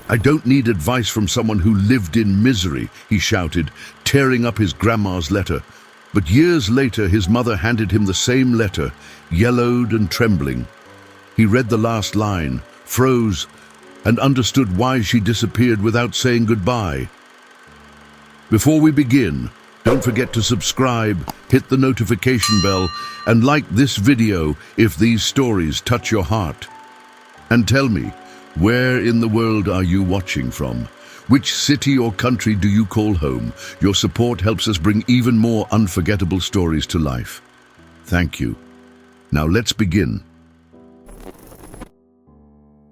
I don't need advice from someone who lived in misery, he shouted, tearing up his grandma's letter. But years later, his mother handed him the same letter, yellowed and trembling. He read the last line, froze, and understood why she disappeared without saying goodbye. Before we begin, don't forget to subscribe, hit the notification bell, and like this video if these stories touch your heart. And tell me, where in the world are you watching from? Which city or country do you call home? Your support helps us bring even more unforgettable stories to life. Thank you. Now let's begin.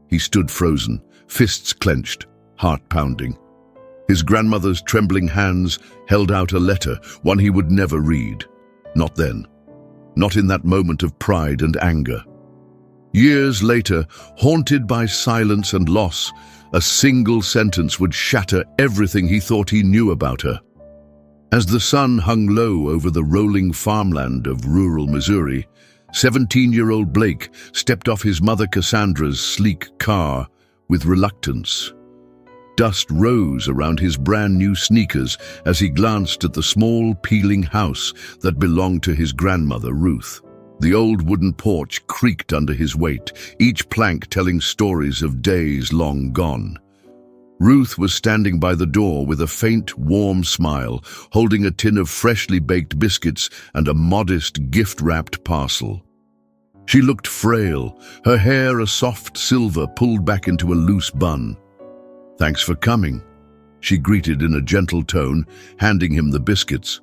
He stood frozen, fists clenched, heart pounding. His grandmother's trembling hands held out a letter, one he would never read. Not then. Not in that moment of pride and anger. Years later, haunted by silence and loss, a single sentence would shatter everything he thought he knew about her. As the sun hung low over the rolling farmland of rural Missouri, 17-year-old Blake stepped off his mother Cassandra's sleek car with reluctance. Dust rose around his brand-new sneakers as he glanced at the small, peeling house that belonged to his grandmother, Ruth. The old wooden porch creaked under his weight, each plank telling stories of days long gone. Ruth was standing by the door with a faint, warm smile, holding a tin of freshly baked biscuits and a modest, gift-wrapped parcel. She looked frail, her hair a soft silver pulled back into a loose bun. "Thanks for coming," she greeted in a gentle tone, handing him the biscuits.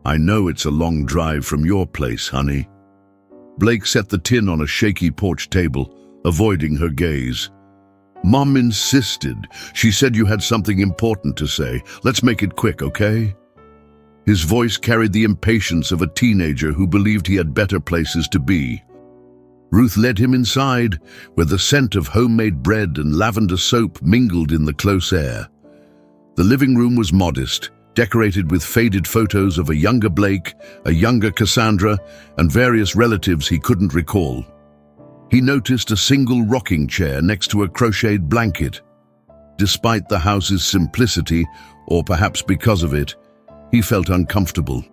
"I know it's a long drive from your place, honey." Blake set the tin on a shaky porch table, avoiding her gaze. "Mom insisted. She said you had something important to say. Let's make it quick, okay?" His voice carried the impatience of a teenager who believed he had better places to be. Ruth led him inside, where the scent of homemade bread and lavender soap mingled in the close air. The living room was modest, decorated with faded photos of a younger Blake, a younger Cassandra, and various relatives he couldn't recall. He noticed a single rocking chair next to a crocheted blanket. Despite the house's simplicity, or perhaps because of it, he felt uncomfortable.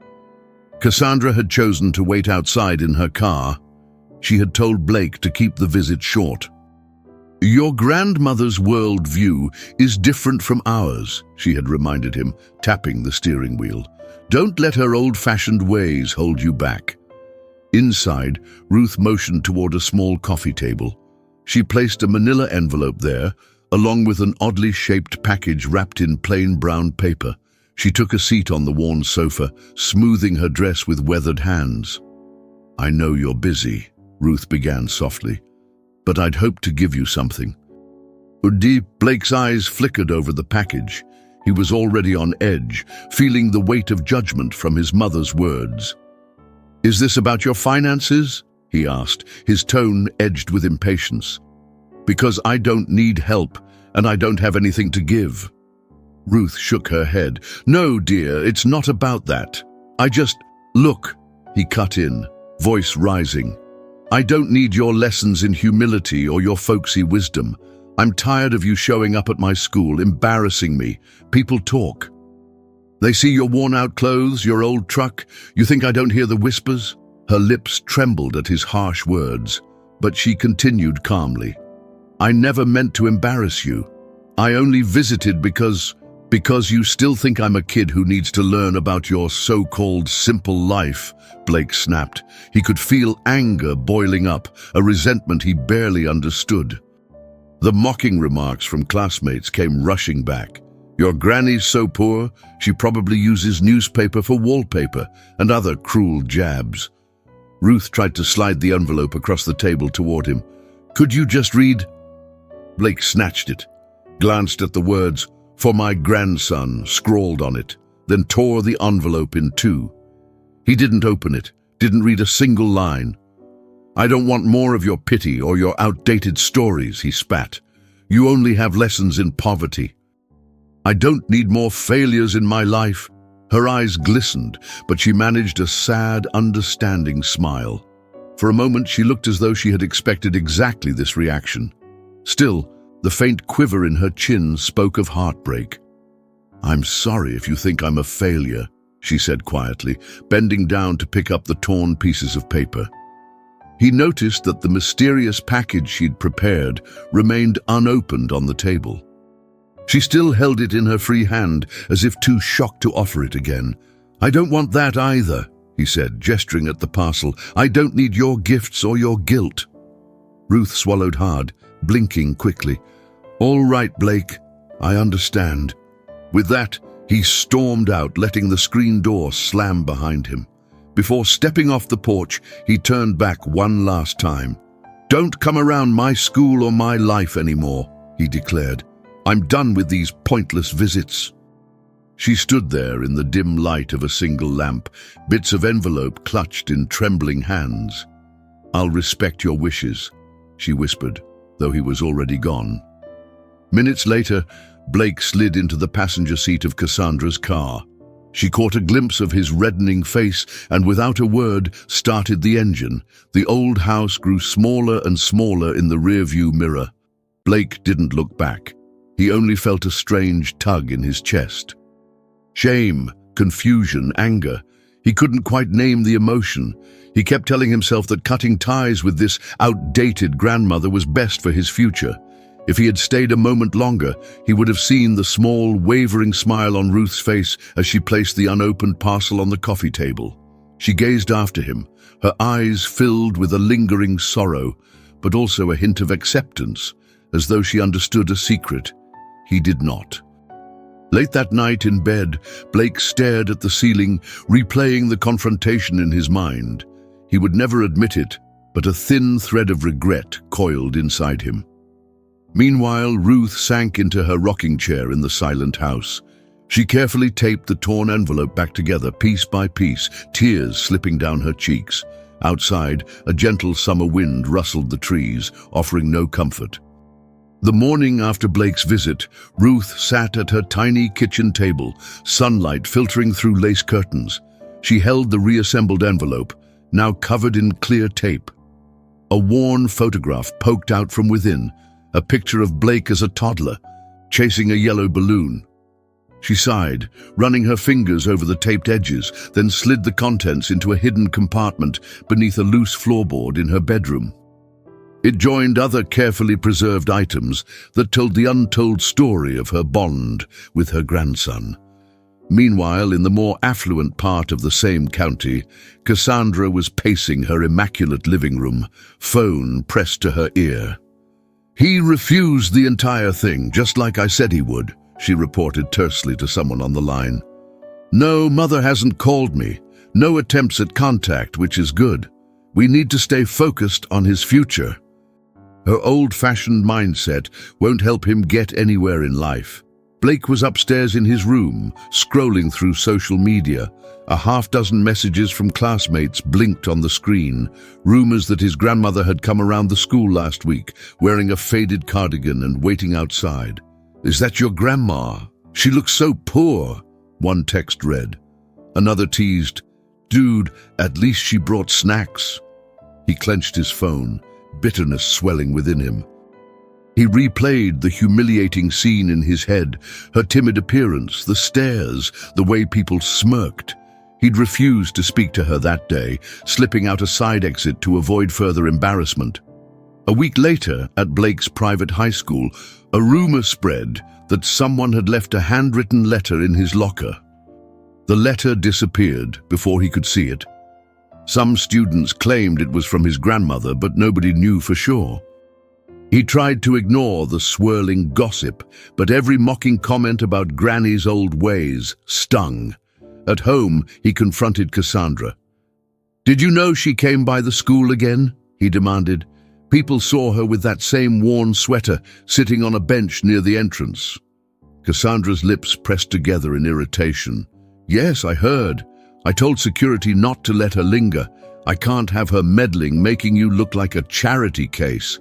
Cassandra had chosen to wait outside in her car. She had told Blake to keep the visit short. "Your grandmother's world view is different from ours," she had reminded him, tapping the steering wheel. "Don't let her old-fashioned ways hold you back." Inside, Ruth motioned toward a small coffee table. She placed a manila envelope there, along with an oddly shaped package wrapped in plain brown paper. She took a seat on the worn sofa, smoothing her dress with weathered hands. "I know you're busy," Ruth began softly, "but I'd hoped to give you something." Deep, Blake's eyes flickered over the package. He was already on edge, feeling the weight of judgment from his mother's words. "Is this about your finances?" he asked, his tone edged with impatience. "Because I don't need help, and I don't have anything to give." Ruth shook her head. "No, dear, it's not about that. Look," he cut in, voice rising. "I don't need your lessons in humility or your folksy wisdom. I'm tired of you showing up at my school, embarrassing me. People talk. They see your worn-out clothes, your old truck. You think I don't hear the whispers?" Her lips trembled at his harsh words, but she continued calmly. "I never meant to embarrass you. I only visited because you still think I'm a kid who needs to learn about your so-called simple life," Blake snapped. He could feel anger boiling up, a resentment he barely understood. The mocking remarks from classmates came rushing back. "Your granny's so poor, she probably uses newspaper for wallpaper," and other cruel jabs. Ruth tried to slide the envelope across the table toward him. "Could you just read?" Blake snatched it, glanced at the words, "For my grandson," scrawled on it, then tore the envelope in two. He didn't open it, didn't read a single line. "I don't want more of your pity or your outdated stories," he spat. "You only have lessons in poverty. I don't need more failures in my life." Her eyes glistened, but she managed a sad, understanding smile. For a moment, she looked as though she had expected exactly this reaction. Still, The faint quiver in her chin spoke of heartbreak. "I'm sorry if you think I'm a failure," she said quietly, bending down to pick up the torn pieces of paper. He noticed that the mysterious package she'd prepared remained unopened on the table. She still held it in her free hand, as if too shocked to offer it again. "I don't want that either," he said, gesturing at the parcel. "I don't need your gifts or your guilt." Ruth swallowed hard, blinking quickly. "All right, Blake, I understand." With that, he stormed out, letting the screen door slam behind him. Before stepping off the porch, he turned back one last time. "Don't come around my school or my life anymore," he declared. "I'm done with these pointless visits." She stood there in the dim light of a single lamp, bits of envelope clutched in trembling hands. "I'll respect your wishes," she whispered, though he was already gone. Minutes later, Blake slid into the passenger seat of Cassandra's car. She caught a glimpse of his reddening face and, without a word, started the engine. The old house grew smaller and smaller in the rearview mirror. Blake didn't look back. He only felt a strange tug in his chest. Shame, confusion, anger. He couldn't quite name the emotion. He kept telling himself that cutting ties with this outdated grandmother was best for his future. If he had stayed a moment longer, he would have seen the small, wavering smile on Ruth's face as she placed the unopened parcel on the coffee table. She gazed after him, her eyes filled with a lingering sorrow, but also a hint of acceptance, as though she understood a secret. He did not. Late that night in bed, Blake stared at the ceiling, replaying the confrontation in his mind. He would never admit it, but a thin thread of regret coiled inside him. Meanwhile, Ruth sank into her rocking chair in the silent house. She carefully taped the torn envelope back together, piece by piece, tears slipping down her cheeks. Outside, a gentle summer wind rustled the trees, offering no comfort. The morning after Blake's visit, Ruth sat at her tiny kitchen table, sunlight filtering through lace curtains. She held the reassembled envelope, now covered in clear tape. A worn photograph poked out from within, a picture of Blake as a toddler, chasing a yellow balloon. She sighed, running her fingers over the taped edges, then slid the contents into a hidden compartment beneath a loose floorboard in her bedroom. It joined other carefully preserved items that told the untold story of her bond with her grandson. Meanwhile, in the more affluent part of the same county, Cassandra was pacing her immaculate living room, phone pressed to her ear. "He refused the entire thing, just like I said he would," she reported tersely to someone on the line. "No, Mother hasn't called me. No attempts at contact, which is good. We need to stay focused on his future." Her old-fashioned mindset won't help him get anywhere in life. Blake was upstairs in his room, scrolling through social media. A half-dozen messages from classmates blinked on the screen, rumors that his grandmother had come around the school last week, wearing a faded cardigan and waiting outside. "Is that your grandma? She looks so poor," one text read. Another teased, "Dude, at least she brought snacks." He clenched his phone, bitterness swelling within him. He replayed the humiliating scene in his head, her timid appearance, the stares, the way people smirked. He'd refused to speak to her that day, slipping out a side exit to avoid further embarrassment. A week later, at Blake's private high school, a rumor spread that someone had left a handwritten letter in his locker. The letter disappeared before he could see it. Some students claimed it was from his grandmother, but nobody knew for sure. He tried to ignore the swirling gossip, but every mocking comment about Granny's old ways stung. At home, he confronted Cassandra. "Did you know she came by the school again?" he demanded. "People saw her with that same worn sweater, sitting on a bench near the entrance." Cassandra's lips pressed together in irritation. "Yes, I heard. I told security not to let her linger. I can't have her meddling, making you look like a charity case.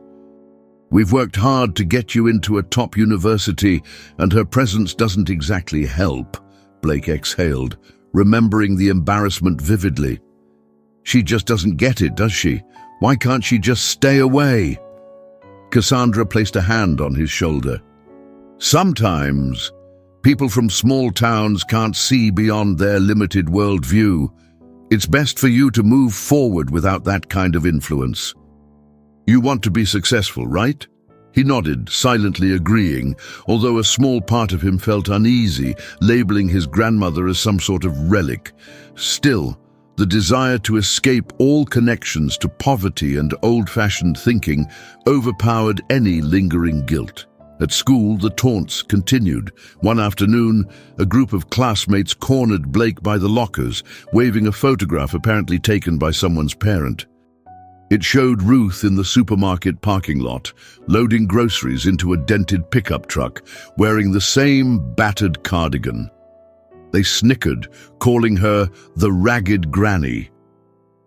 We've worked hard to get you into a top university, and her presence doesn't exactly help," Blake exhaled, remembering the embarrassment vividly. "She just doesn't get it, does she? Why can't she just stay away?" Cassandra placed a hand on his shoulder. Sometimes, people from small towns can't see beyond their limited worldview. It's best for you to move forward without that kind of influence. You want to be successful, right? He nodded, silently agreeing, although a small part of him felt uneasy, labeling his grandmother as some sort of relic. Still, the desire to escape all connections to poverty and old-fashioned thinking overpowered any lingering guilt. At school, the taunts continued. One afternoon, a group of classmates cornered Blake by the lockers, waving a photograph apparently taken by someone's parent. It showed Ruth in the supermarket parking lot, loading groceries into a dented pickup truck, wearing the same battered cardigan. They snickered, calling her the ragged granny.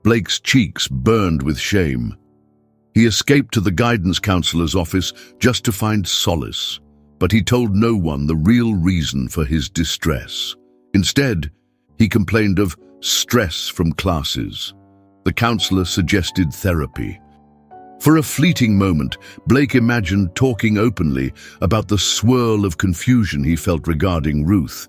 Blake's cheeks burned with shame. He escaped to the guidance counselor's office just to find solace, but he told no one the real reason for his distress. Instead, he complained of stress from classes. The counselor suggested therapy. For a fleeting moment, Blake imagined talking openly about the swirl of confusion he felt regarding Ruth.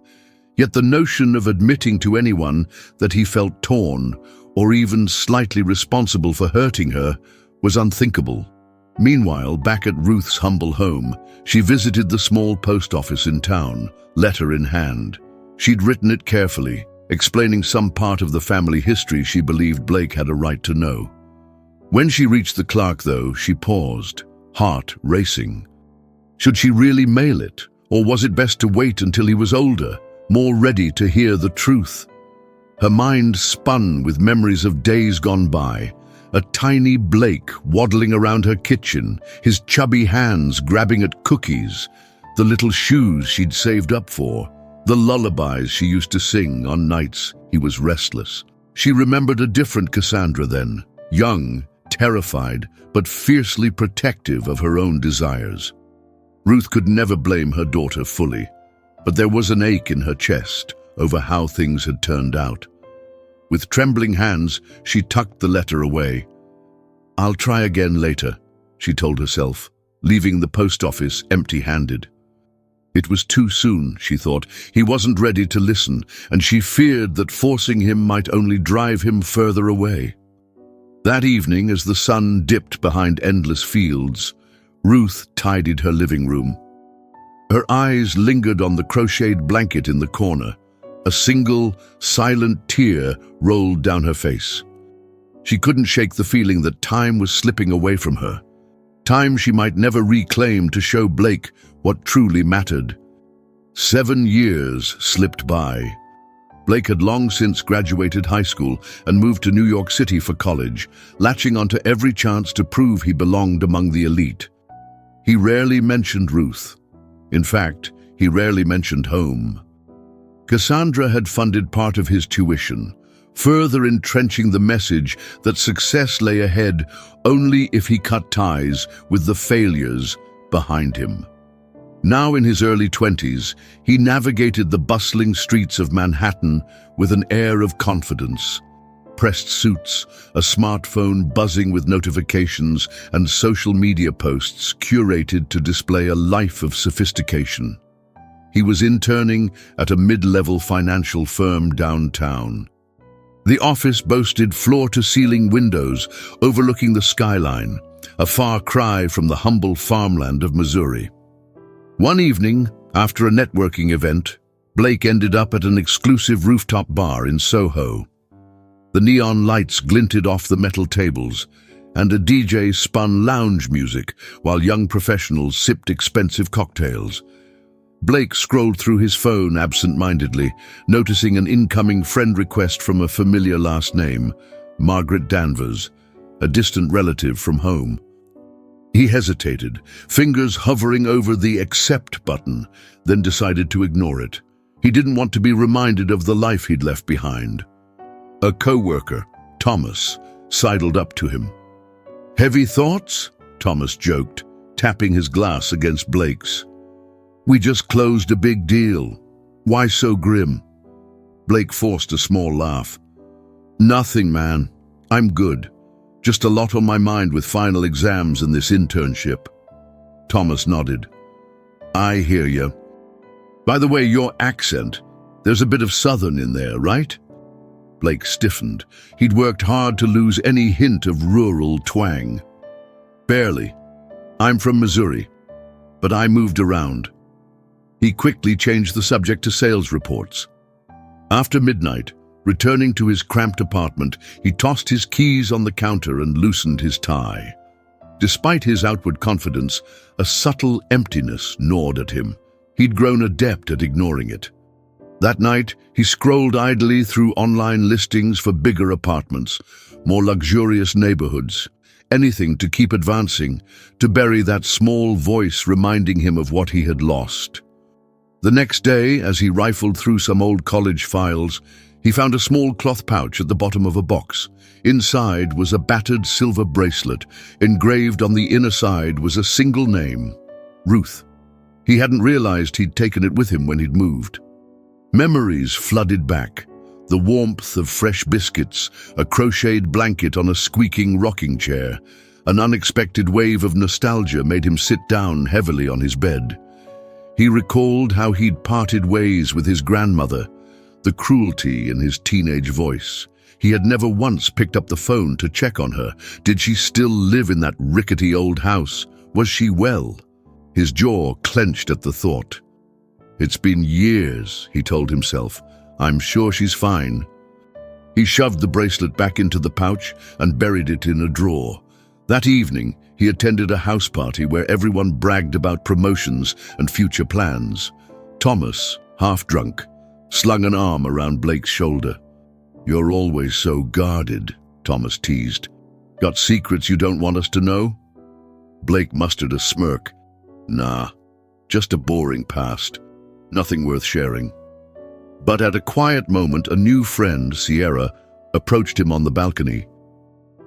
Yet the notion of admitting to anyone that he felt torn, or even slightly responsible for hurting her, was unthinkable. Meanwhile, back at Ruth's humble home, she visited the small post office in town, letter in hand. She'd written it carefully, explaining some part of the family history she believed Blake had a right to know. When she reached the clerk, though, she paused, heart racing. Should she really mail it, or was it best to wait until he was older, more ready to hear the truth? Her mind spun with memories of days gone by, a tiny Blake waddling around her kitchen, his chubby hands grabbing at cookies, the little shoes she'd saved up for, the lullabies she used to sing on nights he was restless. She remembered a different Cassandra then, young, terrified, but fiercely protective of her own desires. Ruth could never blame her daughter fully, but there was an ache in her chest over how things had turned out. With trembling hands, she tucked the letter away. "I'll try again later," she told herself, leaving the post office empty-handed. It was too soon, she thought. He wasn't ready to listen, and she feared that forcing him might only drive him further away. That evening, as the sun dipped behind endless fields, Ruth tidied her living room. Her eyes lingered on the crocheted blanket in the corner. A single, silent tear rolled down her face. She couldn't shake the feeling that time was slipping away from her. Time she might never reclaim to show Blake what truly mattered. 7 years slipped by. Blake had long since graduated high school and moved to New York City for college, latching onto every chance to prove he belonged among the elite. He rarely mentioned Ruth. In fact, he rarely mentioned home. Cassandra had funded part of his tuition, further entrenching the message that success lay ahead only if he cut ties with the failures behind him. Now in his early 20s, he navigated the bustling streets of Manhattan with an air of confidence. Pressed suits, a smartphone buzzing with notifications, and social media posts curated to display a life of sophistication. He was interning at a mid-level financial firm downtown. The office boasted floor-to-ceiling windows overlooking the skyline, a far cry from the humble farmland of Missouri. One evening, after a networking event, Blake ended up at an exclusive rooftop bar in Soho. The neon lights glinted off the metal tables, and a DJ spun lounge music while young professionals sipped expensive cocktails. Blake scrolled through his phone absent-mindedly, noticing an incoming friend request from a familiar last name, Margaret Danvers, a distant relative from home. He hesitated, fingers hovering over the accept button, then decided to ignore it. He didn't want to be reminded of the life he'd left behind. A co-worker, Thomas, sidled up to him. "Heavy thoughts?" Thomas joked, tapping his glass against Blake's. "We just closed a big deal. Why so grim?" Blake forced a small laugh. "Nothing, man. I'm good. Just a lot on my mind with final exams and this internship." Thomas nodded. I hear you. By the way, your accent, there's a bit of Southern in there, right? Blake stiffened. He'd worked hard to lose any hint of rural twang. Barely. I'm from Missouri, but I moved around. He quickly changed the subject to sales reports. After midnight, returning to his cramped apartment, he tossed his keys on the counter and loosened his tie. Despite his outward confidence, a subtle emptiness gnawed at him. He'd grown adept at ignoring it. That night, he scrolled idly through online listings for bigger apartments, more luxurious neighborhoods, anything to keep advancing, to bury that small voice reminding him of what he had lost. The next day, as he rifled through some old college files, he found a small cloth pouch at the bottom of a box. Inside was a battered silver bracelet. Engraved on the inner side was a single name, Ruth. He hadn't realized he'd taken it with him when he'd moved. Memories flooded back. The warmth of fresh biscuits, a crocheted blanket on a squeaking rocking chair. An unexpected wave of nostalgia made him sit down heavily on his bed. He recalled how he'd parted ways with his grandmother, the cruelty in his teenage voice. He had never once picked up the phone to check on her. Did she still live in that rickety old house? Was she well? His jaw clenched at the thought. It's been years, he told himself. I'm sure she's fine. He shoved the bracelet back into the pouch and buried it in a drawer. That evening, he attended a house party where everyone bragged about promotions and future plans. Thomas, half drunk, slung an arm around Blake's shoulder. You're always so guarded, Thomas teased. Got secrets you don't want us to know? Blake mustered a smirk. Nah, just a boring past. Nothing worth sharing. But at a quiet moment, a new friend, Sierra, approached him on the balcony.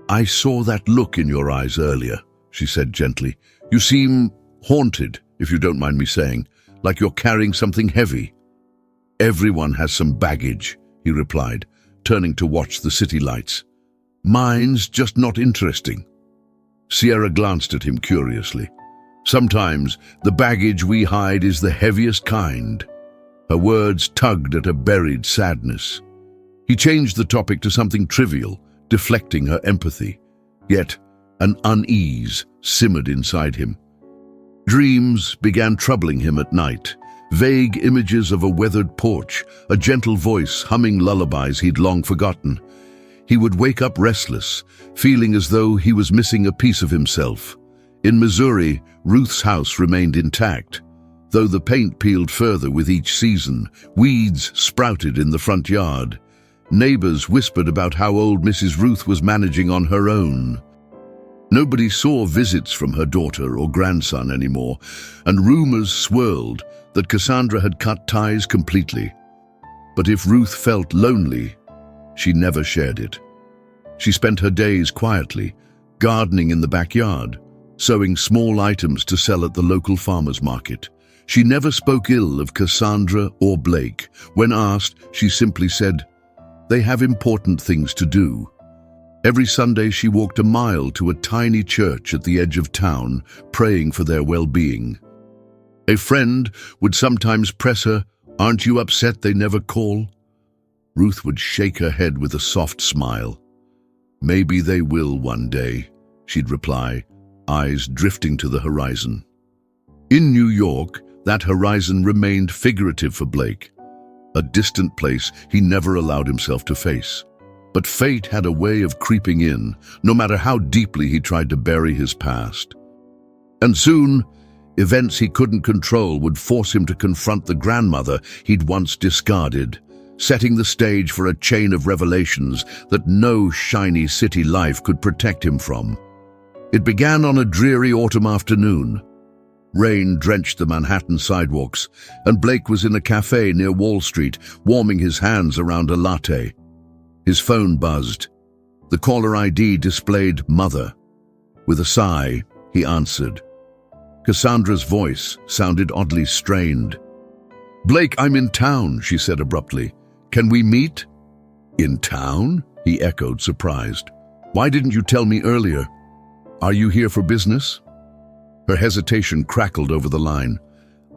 I saw that look in your eyes earlier, she said gently. You seem haunted, if you don't mind me saying, like you're carrying something heavy. Everyone has some baggage, he replied, turning to watch the city lights. Mine's just not interesting. Sierra glanced at him curiously. Sometimes the baggage we hide is the heaviest kind. Her words tugged at a buried sadness. He changed the topic to something trivial, deflecting her empathy. Yet an unease simmered inside him. Dreams began troubling him at night. Vague images of a weathered porch, a gentle voice humming lullabies he'd long forgotten. He would wake up restless, feeling as though he was missing a piece of himself. In Missouri, Ruth's house remained intact. Though the paint peeled further with each season, weeds sprouted in the front yard. Neighbors whispered about how old Mrs. Ruth was managing on her own. Nobody saw visits from her daughter or grandson anymore, and rumors swirled that Cassandra had cut ties completely. But if Ruth felt lonely, she never shared it. She spent her days quietly, gardening in the backyard, sewing small items to sell at the local farmer's market. She never spoke ill of Cassandra or Blake. When asked, she simply said, "They have important things to do." Every Sunday she walked a mile to a tiny church at the edge of town, praying for their well-being. A friend would sometimes press her, "Aren't you upset they never call?" Ruth would shake her head with a soft smile. "Maybe they will one day," she'd reply, eyes drifting to the horizon. In New York, that horizon remained figurative for Blake, a distant place he never allowed himself to face. But fate had a way of creeping in, no matter how deeply he tried to bury his past. And soon, events he couldn't control would force him to confront the grandmother he'd once discarded, setting the stage for a chain of revelations that no shiny city life could protect him from. It began on a dreary autumn afternoon. Rain drenched the Manhattan sidewalks, and Blake was in a cafe near Wall Street, warming his hands around a latte. His phone buzzed. The caller ID displayed Mother. With a sigh, he answered. Cassandra's voice sounded oddly strained. "Blake, I'm in town," she said abruptly. "Can we meet?" "In town?" he echoed, surprised. "Why didn't you tell me earlier? Are you here for business?" Her hesitation crackled over the line.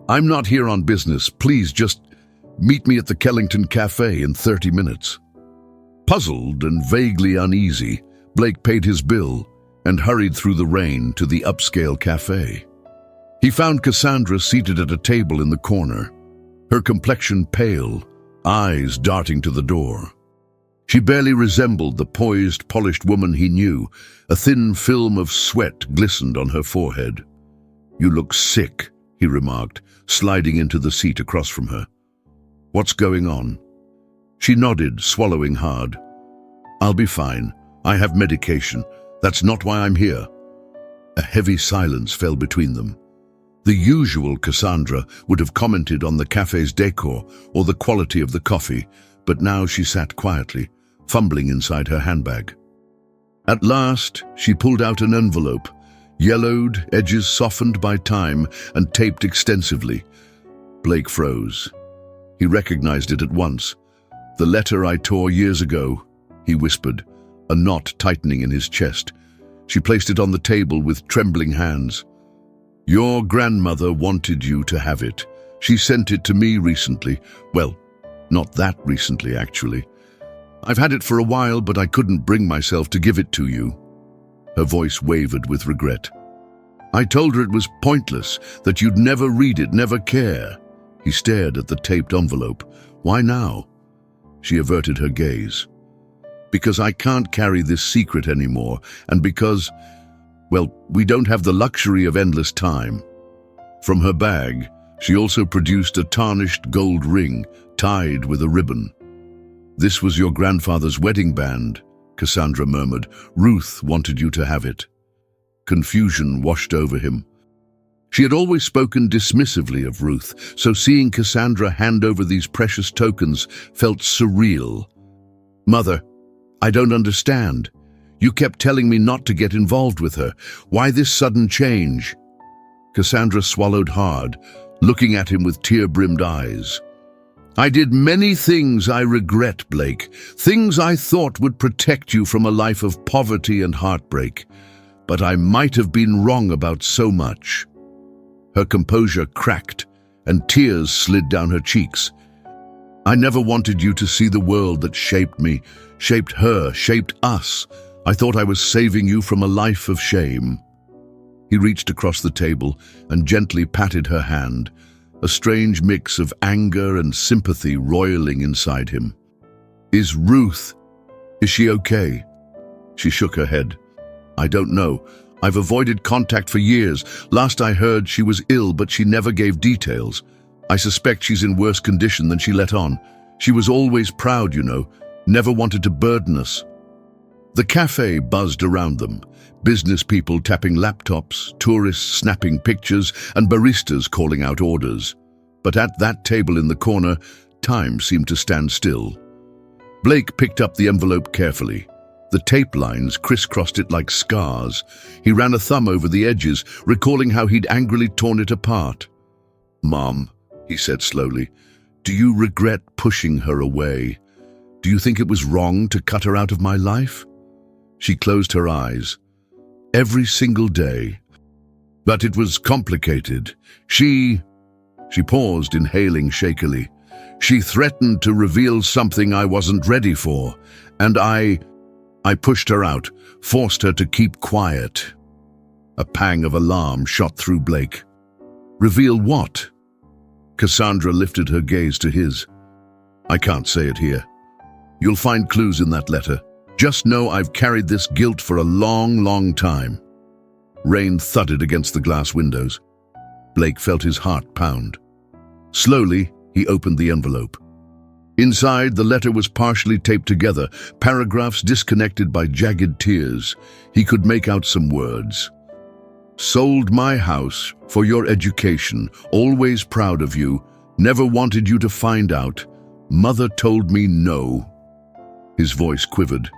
"I'm not here on business. Please just meet me at the Kellington Cafe in 30 minutes." Puzzled and vaguely uneasy, Blake paid his bill and hurried through the rain to the upscale cafe. He found Cassandra seated at a table in the corner, her complexion pale, eyes darting to the door. She barely resembled the poised, polished woman he knew. A thin film of sweat glistened on her forehead. "You look sick," he remarked, sliding into the seat across from her. "What's going on?" She nodded, swallowing hard. "I'll be fine. I have medication. That's not why I'm here." A heavy silence fell between them. The usual Cassandra would have commented on the cafe's decor or the quality of the coffee, but now she sat quietly, fumbling inside her handbag. At last, she pulled out an envelope, yellowed, edges softened by time, and taped extensively. Blake froze. He recognized it at once. "The letter I tore years ago," he whispered, a knot tightening in his chest. She placed it on the table with trembling hands. "Your grandmother wanted you to have it. She sent it to me recently. Well, not that recently, actually. I've had it for a while, but I couldn't bring myself to give it to you." Her voice wavered with regret. "I told her it was pointless, that you'd never read it, never care." He stared at the taped envelope. "Why now?" She averted her gaze. "Because I can't carry this secret anymore, and because, well, we don't have the luxury of endless time." From her bag, she also produced a tarnished gold ring, tied with a ribbon. "This was your grandfather's wedding band," Cassandra murmured. "Ruth wanted you to have it." Confusion washed over him. She had always spoken dismissively of Ruth, so seeing Cassandra hand over these precious tokens felt surreal. "Mother, I don't understand. You kept telling me not to get involved with her. Why this sudden change?" Cassandra swallowed hard, looking at him with tear-brimmed eyes. "I did many things I regret, Blake. Things I thought would protect you from a life of poverty and heartbreak. But I might have been wrong about so much." Her composure cracked, and tears slid down her cheeks. "I never wanted you to see the world that shaped me, shaped her, shaped us. I thought I was saving you from a life of shame." He reached across the table and gently patted her hand, a strange mix of anger and sympathy roiling inside him. Is she okay?" She shook her head. "I don't know. I've avoided contact for years. Last I heard, she was ill, but she never gave details. I suspect she's in worse condition than she let on. She was always proud, you know, never wanted to burden us." The cafe buzzed around them, business people tapping laptops, tourists snapping pictures, and baristas calling out orders. But at that table in the corner, time seemed to stand still. Blake picked up the envelope carefully. The tape lines crisscrossed it like scars. He ran a thumb over the edges, recalling how he'd angrily torn it apart. "Mom," he said slowly, "do you regret pushing her away? Do you think it was wrong to cut her out of my life?" She closed her eyes. "Every single day. But it was complicated. She paused, inhaling shakily. "She threatened to reveal something I wasn't ready for, and I pushed her out, forced her to keep quiet." A pang of alarm shot through Blake. "Reveal what?" Cassandra lifted her gaze to his. "I can't say it here. You'll find clues in that letter. Just know I've carried this guilt for a long, long time." Rain thudded against the glass windows. Blake felt his heart pound. Slowly, he opened the envelope. Inside, the letter was partially taped together, paragraphs disconnected by jagged tears. He could make out some words. "Sold my house for your education, always proud of you, never wanted you to find out. Mother told me no." His voice quivered.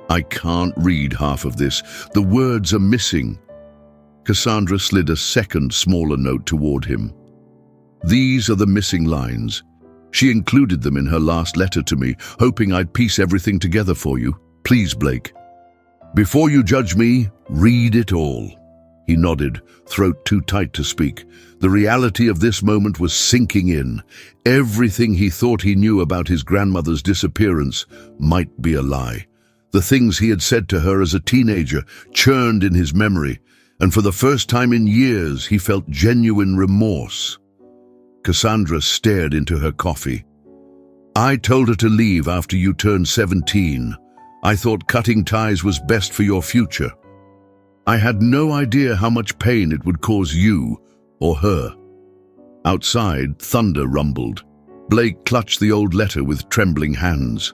"I can't read half of this. The words are missing." Cassandra slid a second, smaller note toward him. "These are the missing lines. She included them in her last letter to me, hoping I'd piece everything together for you. Please, Blake, before you judge me, read it all." He nodded, throat too tight to speak. The reality of this moment was sinking in. Everything he thought he knew about his grandmother's disappearance might be a lie. The things he had said to her as a teenager churned in his memory, and for the first time in years he felt genuine remorse. Cassandra stared into her coffee. "I told her to leave after you turned 17. I thought cutting ties was best for your future. I had no idea how much pain it would cause you or her." Outside, thunder rumbled. Blake clutched the old letter with trembling hands.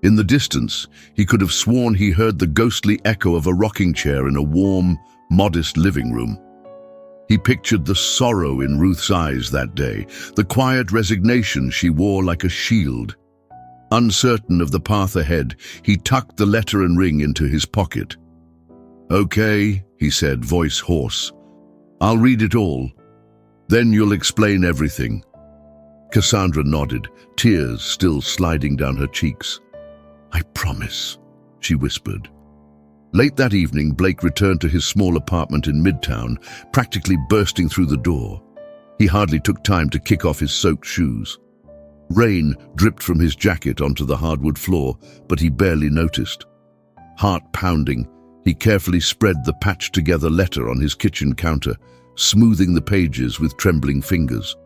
In the distance, he could have sworn he heard the ghostly echo of a rocking chair in a warm, modest living room. He pictured the sorrow in Ruth's eyes that day, the quiet resignation she wore like a shield. Uncertain of the path ahead, he tucked the letter and ring into his pocket. "Okay," he said, voice hoarse. "I'll read it all. Then you'll explain everything." Cassandra nodded, tears still sliding down her cheeks. "I promise," she whispered. Late that evening, Blake returned to his small apartment in Midtown, practically bursting through the door. He hardly took time to kick off his soaked shoes. Rain dripped from his jacket onto the hardwood floor, but he barely noticed. Heart pounding, he carefully spread the patched-together letter on his kitchen counter, smoothing the pages with trembling fingers.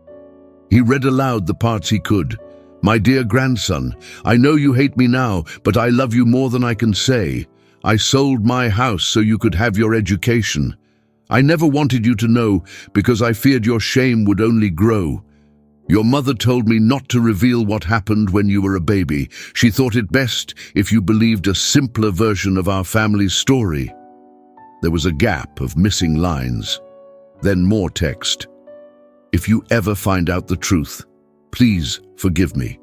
He read aloud the parts he could. "My dear grandson, I know you hate me now, but I love you more than I can say. I sold my house so you could have your education. I never wanted you to know because I feared your shame would only grow. Your mother told me not to reveal what happened when you were a baby. She thought it best if you believed a simpler version of our family's story." There was a gap of missing lines. Then more text. "If you ever find out the truth, please forgive me."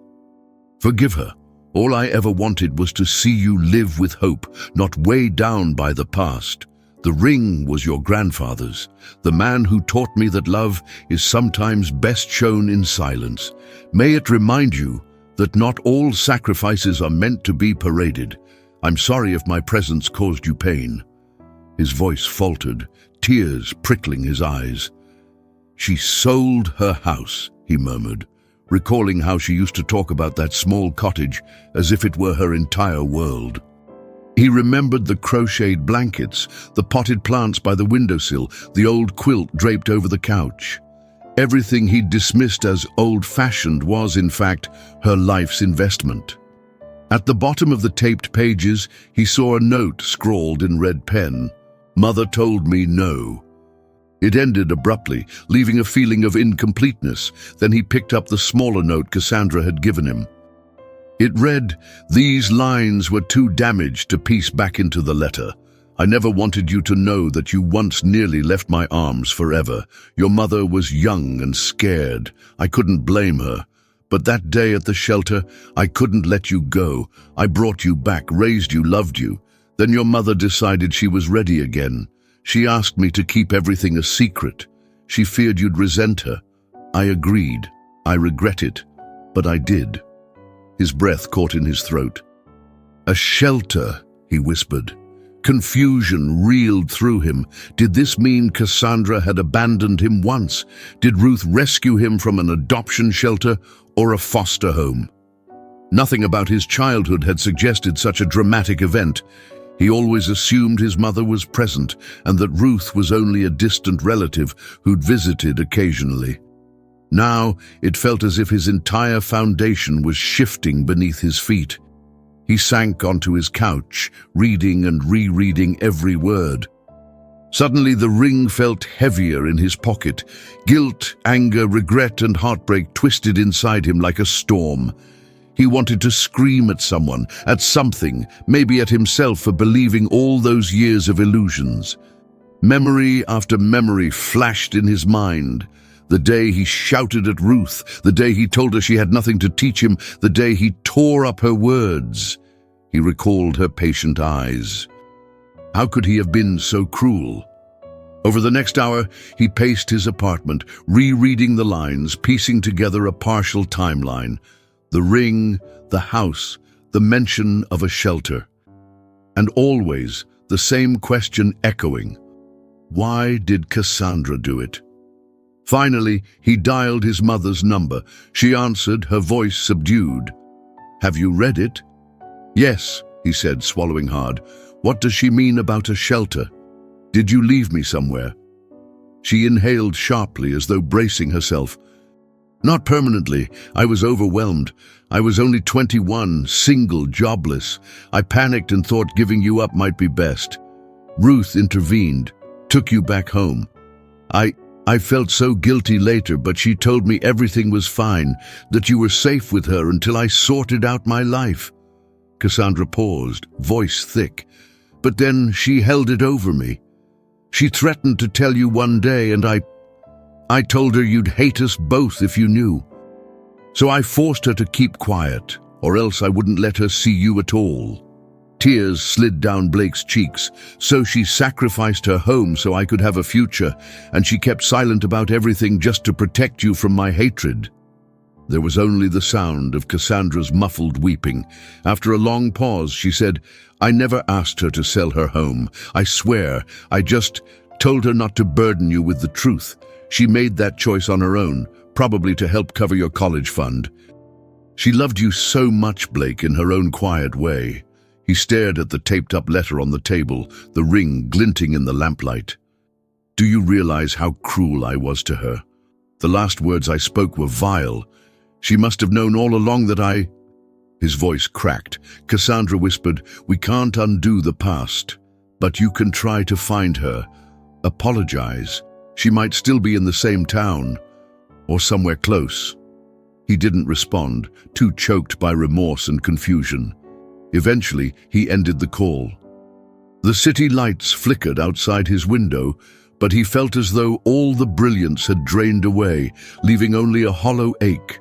Forgive her. All I ever wanted was to see you live with hope, not weighed down by the past. The ring was your grandfather's, the man who taught me that love is sometimes best shown in silence. May it remind you that not all sacrifices are meant to be paraded. I'm sorry if my presence caused you pain." His voice faltered, tears prickling his eyes. "She sold her house," he murmured, recalling how she used to talk about that small cottage as if it were her entire world. He remembered the crocheted blankets, the potted plants by the windowsill, the old quilt draped over the couch. Everything he'd dismissed as old-fashioned was, in fact, her life's investment. At the bottom of the taped pages, he saw a note scrawled in red pen. "Mother told me no." It ended abruptly, leaving a feeling of incompleteness. Then he picked up the smaller note Cassandra had given him. It read, "These lines were too damaged to piece back into the letter. I never wanted you to know that you once nearly left my arms forever. Your mother was young and scared. I couldn't blame her. But that day at the shelter, I couldn't let you go. I brought you back, raised you, loved you. Then your mother decided she was ready again. She asked me to keep everything a secret. She feared you'd resent her. I agreed. I regret it, but I did." His breath caught in his throat. "A shelter," he whispered. Confusion reeled through him. Did this mean Cassandra had abandoned him once? Did Ruth rescue him from an adoption shelter or a foster home? Nothing about his childhood had suggested such a dramatic event. He always assumed his mother was present and that Ruth was only a distant relative who'd visited occasionally. Now it felt as if his entire foundation was shifting beneath his feet. He sank onto his couch, reading and rereading every word. Suddenly the ring felt heavier in his pocket. Guilt, anger, regret, and heartbreak twisted inside him like a storm. He wanted to scream at someone, at something, maybe at himself for believing all those years of illusions. Memory after memory flashed in his mind. The day he shouted at Ruth, the day he told her she had nothing to teach him, the day he tore up her words. He recalled her patient eyes. How could he have been so cruel? Over the next hour, he paced his apartment, rereading the lines, piecing together a partial timeline. The ring, the house, the mention of a shelter. And always the same question echoing. Why did Cassandra do it? Finally, he dialed his mother's number. She answered, her voice subdued. "Have you read it?" "Yes," he said, swallowing hard. "What does she mean about a shelter? Did you leave me somewhere?" She inhaled sharply as though bracing herself. "Not permanently. I was overwhelmed. I was only 21, single, jobless. I panicked and thought giving you up might be best. Ruth intervened, took you back home. I felt so guilty later, but she told me everything was fine, that you were safe with her until I sorted out my life." Cassandra paused, voice thick. "But then she held it over me. She threatened to tell you one day, and I told her you'd hate us both if you knew. So I forced her to keep quiet, or else I wouldn't let her see you at all." Tears slid down Blake's cheeks. "So she sacrificed her home so I could have a future, and she kept silent about everything just to protect you from my hatred." There was only the sound of Cassandra's muffled weeping. After a long pause, she said, "I never asked her to sell her home. I swear, I just told her not to burden you with the truth. She made that choice on her own, probably to help cover your college fund. She loved you so much, Blake, in her own quiet way." He stared at the taped-up letter on the table, the ring glinting in the lamplight. "Do you realize how cruel I was to her? The last words I spoke were vile. She must have known all along that I—" His voice cracked. Cassandra whispered, "We can't undo the past, but you can try to find her. Apologize. She might still be in the same town, or somewhere close." He didn't respond, too choked by remorse and confusion. Eventually, he ended the call. The city lights flickered outside his window, but he felt as though all the brilliance had drained away, leaving only a hollow ache.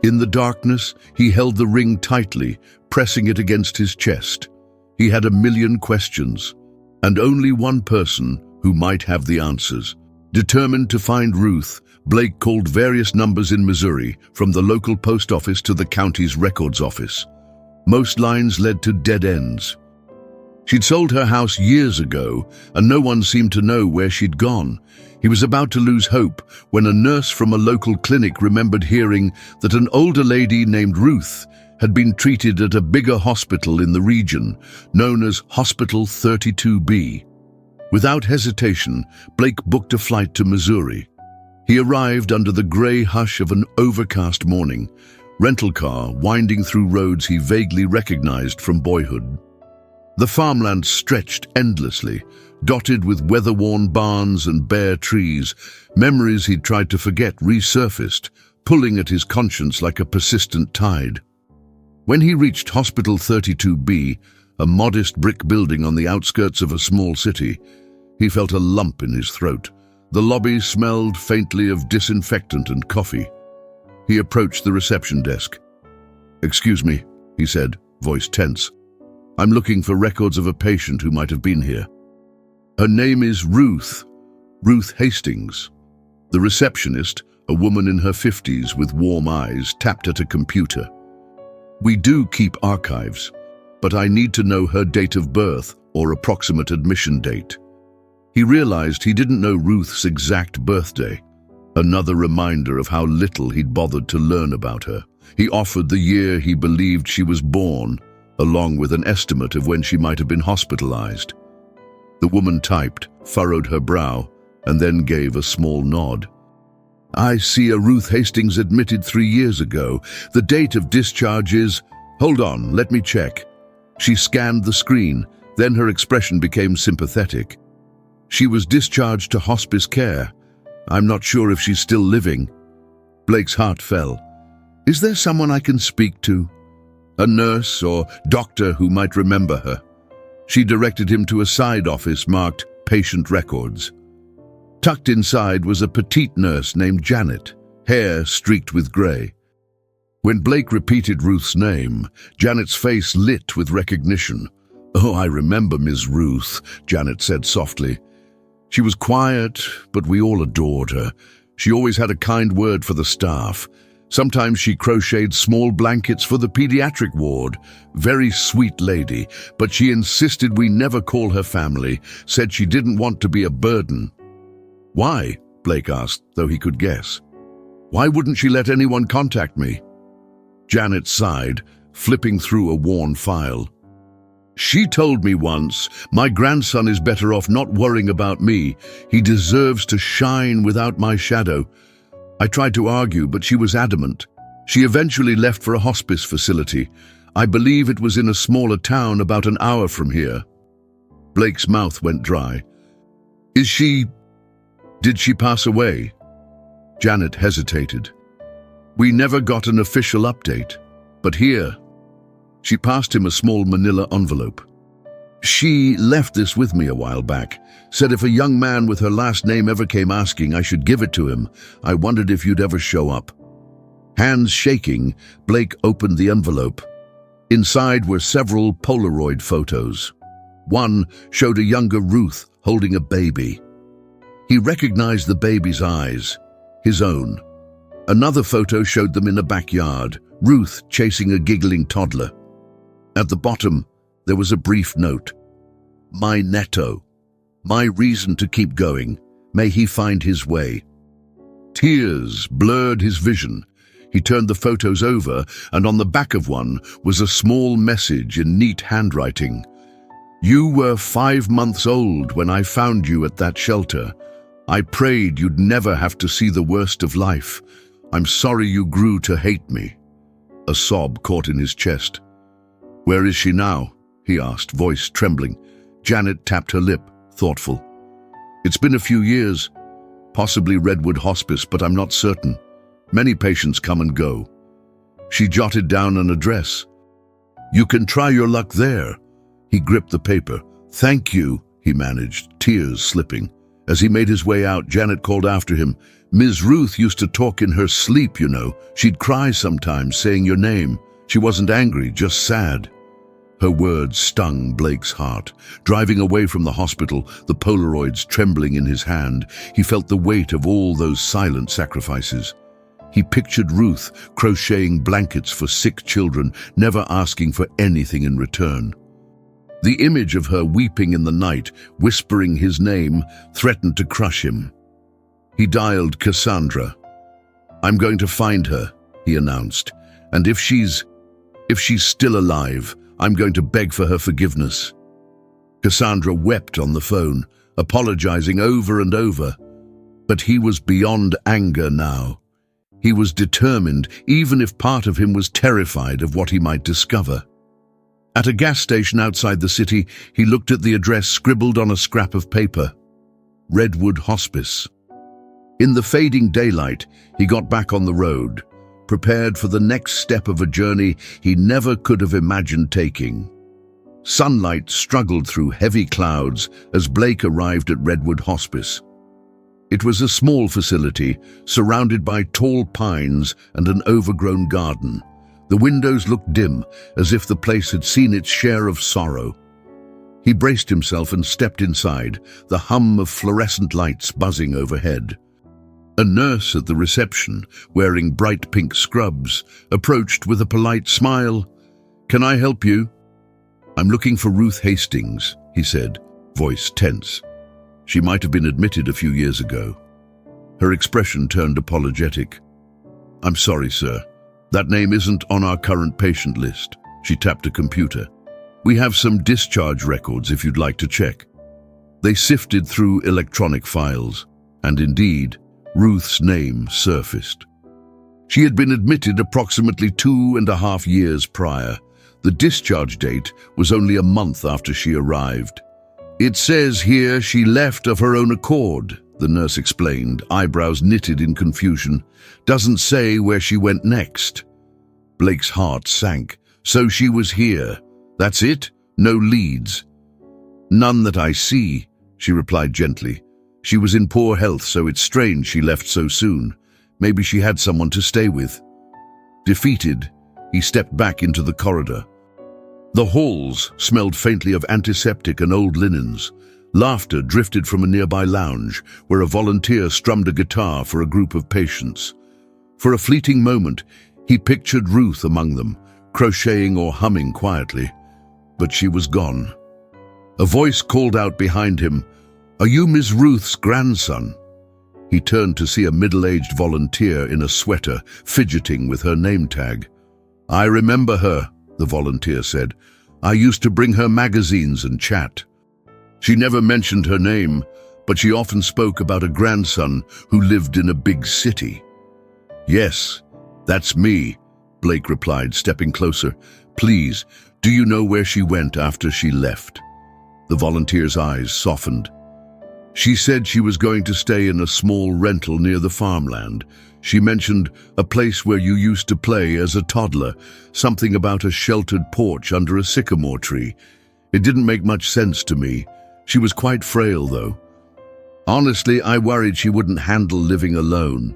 In the darkness, he held the ring tightly, pressing it against his chest. He had a million questions, and only one person who might have the answers. Determined to find Ruth, Blake called various numbers in Missouri, from the local post office to the county's records office. Most lines led to dead ends. She'd sold her house years ago, and no one seemed to know where she'd gone. He was about to lose hope when a nurse from a local clinic remembered hearing that an older lady named Ruth had been treated at a bigger hospital in the region, known as Hospital 32B. Without hesitation, Blake booked a flight to Missouri. He arrived under the gray hush of an overcast morning, rental car winding through roads he vaguely recognized from boyhood. The farmland stretched endlessly, dotted with weather-worn barns and bare trees. Memories he'd tried to forget resurfaced, pulling at his conscience like a persistent tide. When he reached Hospital 32B, a modest brick building on the outskirts of a small city, he felt a lump in his throat. The lobby smelled faintly of disinfectant and coffee. He approached the reception desk. "Excuse me," he said, voice tense. "I'm looking for records of a patient who might have been here." "Her name is Ruth Hastings." The receptionist, a woman in her 50s with warm eyes, tapped at a computer. "We do keep archives, but I need to know her date of birth or approximate admission date." He realized he didn't know Ruth's exact birthday. Another reminder of how little he'd bothered to learn about her. He offered the year he believed she was born, along with an estimate of when she might have been hospitalized. The woman typed, furrowed her brow, and then gave a small nod. "I see a Ruth Hastings admitted 3 years ago. The date of discharge is—" "Hold on, let me check." She scanned the screen, then her expression became sympathetic. "She was discharged to hospice care. I'm not sure if she's still living." Blake's heart fell. "Is there someone I can speak to? A nurse or doctor who might remember her?" She directed him to a side office marked Patient Records. Tucked inside was a petite nurse named Janet, hair streaked with gray. When Blake repeated Ruth's name, Janet's face lit with recognition. "Oh, I remember Ms. Ruth," Janet said softly. "She was quiet, but we all adored her. She always had a kind word for the staff. Sometimes she crocheted small blankets for the pediatric ward. Very sweet lady, but she insisted we never call her family, said she didn't want to be a burden." Why? Blake asked, though he could guess. Why wouldn't she let anyone contact me? Janet sighed, flipping through a worn file. She told me once, my grandson is better off not worrying about me. He deserves to shine without my shadow. I tried to argue, but she was adamant. She eventually left for a hospice facility. I believe it was in a smaller town about an hour from here. Blake's mouth went dry. Did she pass away? Janet hesitated. We never got an official update, but here. She passed him a small manila envelope. She left this with me a while back, said if a young man with her last name ever came asking, I should give it to him. I wondered if you'd ever show up. Hands shaking, Blake opened the envelope. Inside were several Polaroid photos. One showed a younger Ruth holding a baby. He recognized the baby's eyes, his own. Another photo showed them in a backyard, Ruth chasing a giggling toddler. At the bottom, there was a brief note. My Netto. My reason to keep going. May he find his way. Tears blurred his vision. He turned the photos over, and on the back of one was a small message in neat handwriting. You were 5 months old when I found you at that shelter. I prayed you'd never have to see the worst of life. I'm sorry you grew to hate me. A sob caught in his chest. Where is she now? He asked, voice trembling. Janet tapped her lip, thoughtful. It's been a few years. Possibly Redwood Hospice, but I'm not certain. Many patients come and go. She jotted down an address. You can try your luck there. He gripped the paper. Thank you, he managed, tears slipping. As he made his way out, Janet called after him. Ms. Ruth used to talk in her sleep, you know. She'd cry sometimes, saying your name. She wasn't angry, just sad. Her words stung Blake's heart. Driving away from the hospital, the Polaroids trembling in his hand, he felt the weight of all those silent sacrifices. He pictured Ruth crocheting blankets for sick children, never asking for anything in return. The image of her weeping in the night, whispering his name, threatened to crush him. He dialed Cassandra. I'm going to find her, he announced, and if she's still alive, I'm going to beg for her forgiveness. Cassandra wept on the phone, apologizing over and over. But he was beyond anger now. He was determined, even if part of him was terrified of what he might discover. At a gas station outside the city, he looked at the address scribbled on a scrap of paper. Redwood Hospice. In the fading daylight, he got back on the road, prepared for the next step of a journey he never could have imagined taking. Sunlight struggled through heavy clouds as Blake arrived at Redwood Hospice. It was a small facility, surrounded by tall pines and an overgrown garden. The windows looked dim, as if the place had seen its share of sorrow. He braced himself and stepped inside, the hum of fluorescent lights buzzing overhead. A nurse at the reception, wearing bright pink scrubs, approached with a polite smile. Can I help you? I'm looking for Ruth Hastings, he said, voice tense. She might have been admitted a few years ago. Her expression turned apologetic. I'm sorry, sir. That name isn't on our current patient list. She tapped a computer. We have some discharge records if you'd like to check. They sifted through electronic files, and indeed, Ruth's name surfaced. She had been admitted approximately 2.5 years prior. The discharge date was only a month after she arrived. It says here she left of her own accord, the nurse explained, eyebrows knitted in confusion. Doesn't say where she went next. Blake's heart sank. So she was here. That's it? No leads? None that I see, she replied gently. She was in poor health, so it's strange she left so soon. Maybe she had someone to stay with. Defeated, he stepped back into the corridor. The halls smelled faintly of antiseptic and old linens. Laughter drifted from a nearby lounge, where a volunteer strummed a guitar for a group of patients. For a fleeting moment, he pictured Ruth among them, crocheting or humming quietly. But she was gone. A voice called out behind him, Are you Miss Ruth's grandson? He turned to see a middle-aged volunteer in a sweater, fidgeting with her name tag. "I remember her," the volunteer said. "I used to bring her magazines and chat. She never mentioned her name, but she often spoke about a grandson who lived in a big city." "Yes, that's me," Blake replied, stepping closer. "Please, do you know where she went after she left?" The volunteer's eyes softened. "She said she was going to stay in a small rental near the farmland. She mentioned a place where you used to play as a toddler, something about a sheltered porch under a sycamore tree. It didn't make much sense to me. She was quite frail, though. Honestly, I worried she wouldn't handle living alone."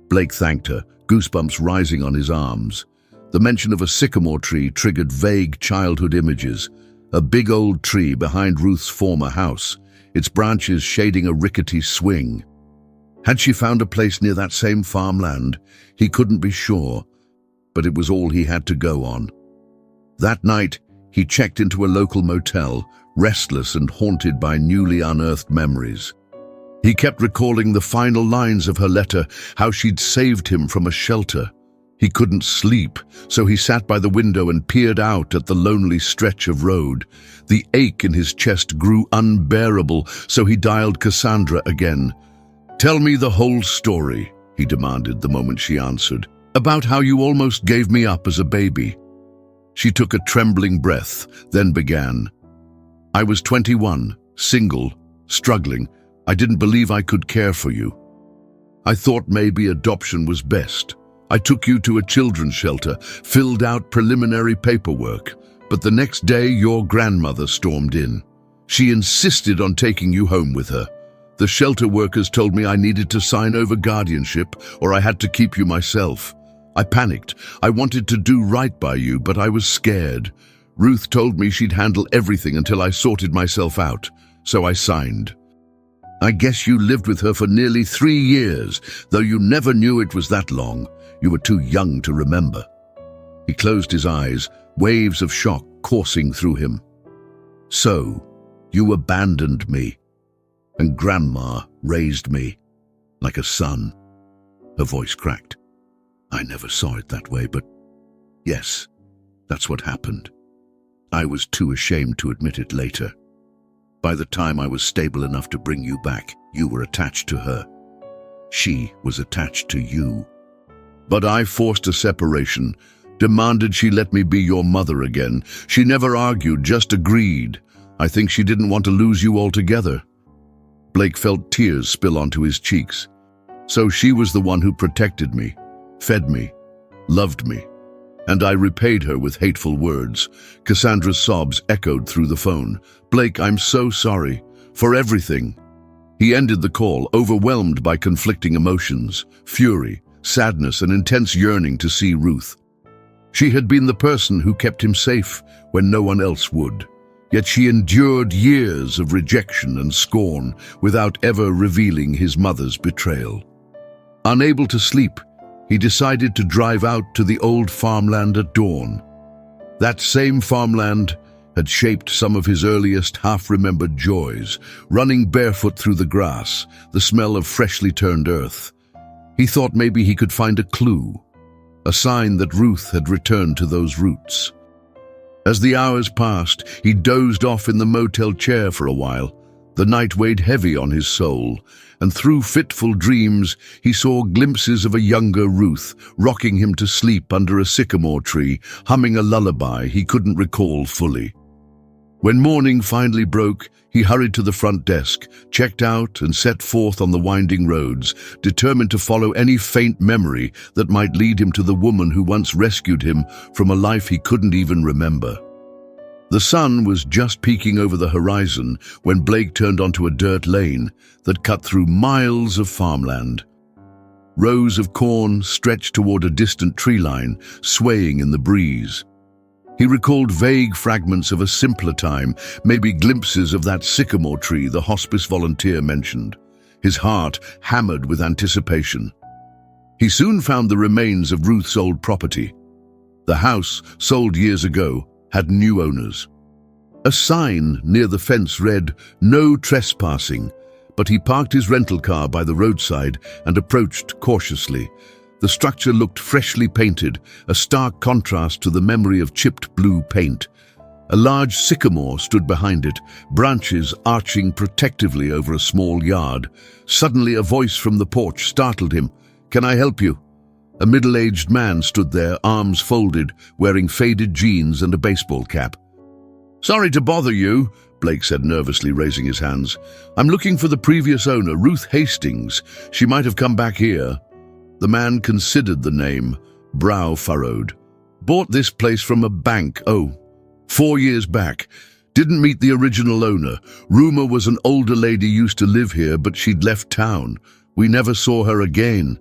Blake thanked her, goosebumps rising on his arms. The mention of a sycamore tree triggered vague childhood images. A big old tree behind Ruth's former house, its branches shading a rickety swing. Had she found a place near that same farmland? He couldn't be sure, but it was all he had to go on. That night, he checked into a local motel, restless and haunted by newly unearthed memories. He kept recalling the final lines of her letter, how she'd saved him from a shelter. He couldn't sleep, so he sat by the window and peered out at the lonely stretch of road. The ache in his chest grew unbearable, so he dialed Cassandra again. "Tell me the whole story," he demanded the moment she answered, "about how you almost gave me up as a baby." She took a trembling breath, then began. "I was 21, single, struggling. I didn't believe I could care for you. I thought maybe adoption was best. I took you to a children's shelter, filled out preliminary paperwork, but the next day your grandmother stormed in. She insisted on taking you home with her. The shelter workers told me I needed to sign over guardianship or I had to keep you myself. I panicked. I wanted to do right by you, but I was scared. Ruth told me she'd handle everything until I sorted myself out, so I signed. I guess you lived with her for nearly 3 years, though you never knew it was that long. You were too young to remember." He closed his eyes, waves of shock coursing through him. "So, you abandoned me, and Grandma raised me like a son." Her voice cracked. "I never saw it that way, but yes, that's what happened. I was too ashamed to admit it later. By the time I was stable enough to bring you back, you were attached to her. She was attached to you. But I forced a separation, demanded she let me be your mother again. She never argued, just agreed. I think she didn't want to lose you altogether." Blake felt tears spill onto his cheeks. "So she was the one who protected me, fed me, loved me, and I repaid her with hateful words." Cassandra's sobs echoed through the phone. "Blake, I'm so sorry. For everything." He ended the call, overwhelmed by conflicting emotions, fury, sadness, and intense yearning to see Ruth. She had been the person who kept him safe when no one else would. Yet she endured years of rejection and scorn without ever revealing his mother's betrayal. Unable to sleep, he decided to drive out to the old farmland at dawn. That same farmland had shaped some of his earliest half-remembered joys, running barefoot through the grass, the smell of freshly turned earth. He thought maybe he could find a clue, a sign that Ruth had returned to those roots. As the hours passed, he dozed off in the motel chair for a while. The night weighed heavy on his soul, and through fitful dreams he saw glimpses of a younger Ruth, rocking him to sleep under a sycamore tree, humming a lullaby he couldn't recall fully. When morning finally broke, he hurried to the front desk, checked out, and set forth on the winding roads, determined to follow any faint memory that might lead him to the woman who once rescued him from a life he couldn't even remember. The sun was just peeking over the horizon when Blake turned onto a dirt lane that cut through miles of farmland. Rows of corn stretched toward a distant tree line, swaying in the breeze. He recalled vague fragments of a simpler time, maybe glimpses of that sycamore tree the hospice volunteer mentioned. His heart hammered with anticipation. He soon found the remains of Ruth's old property. The house, sold years ago, had new owners. A sign near the fence read, "No trespassing," but he parked his rental car by the roadside and approached cautiously. The structure looked freshly painted, a stark contrast to the memory of chipped blue paint. A large sycamore stood behind it, branches arching protectively over a small yard. Suddenly a voice from the porch startled him. "Can I help you?" A middle-aged man stood there, arms folded, wearing faded jeans and a baseball cap. "Sorry to bother you," Blake said nervously, raising his hands. "I'm looking for the previous owner, Ruth Hastings. She might have come back here." The man considered the name, brow furrowed. "Bought this place from a bank, 4 years back. Didn't meet the original owner. Rumor was an older lady used to live here, but she'd left town. We never saw her again."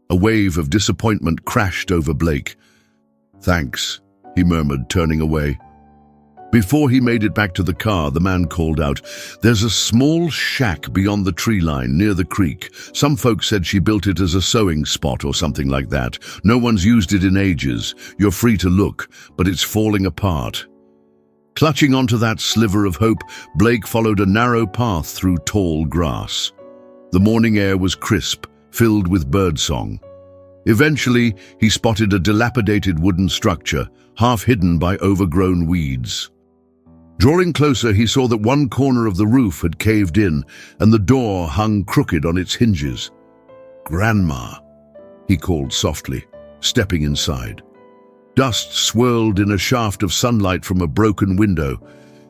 A wave of disappointment crashed over Blake. "Thanks," he murmured, turning away. Before he made it back to the car, the man called out, "There's a small shack beyond the tree line near the creek. Some folks said she built it as a sewing spot or something like that. No one's used it in ages. You're free to look, but it's falling apart." Clutching onto that sliver of hope, Blake followed a narrow path through tall grass. The morning air was crisp, filled with birdsong. Eventually, he spotted a dilapidated wooden structure, half hidden by overgrown weeds. Drawing closer, he saw that one corner of the roof had caved in, and the door hung crooked on its hinges. "Grandma," he called softly, stepping inside. Dust swirled in a shaft of sunlight from a broken window.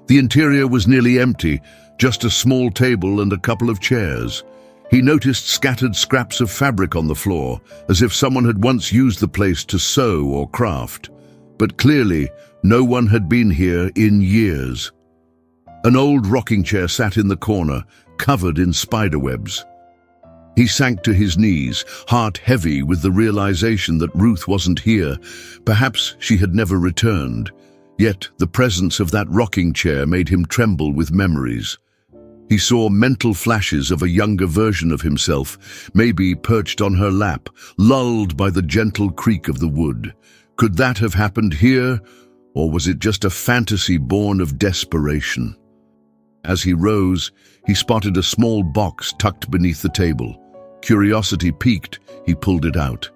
The interior was nearly empty, just a small table and a couple of chairs. He noticed scattered scraps of fabric on the floor, as if someone had once used the place to sew or craft. But clearly, no one had been here in years. An old rocking chair sat in the corner, covered in spiderwebs. He sank to his knees, heart heavy with the realization that Ruth wasn't here. Perhaps she had never returned. Yet the presence of that rocking chair made him tremble with memories. He saw mental flashes of a younger version of himself, maybe perched on her lap, lulled by the gentle creak of the wood. Could that have happened here, or was it just a fantasy born of desperation? As he rose, he spotted a small box tucked beneath the table. Curiosity piqued, he pulled it out.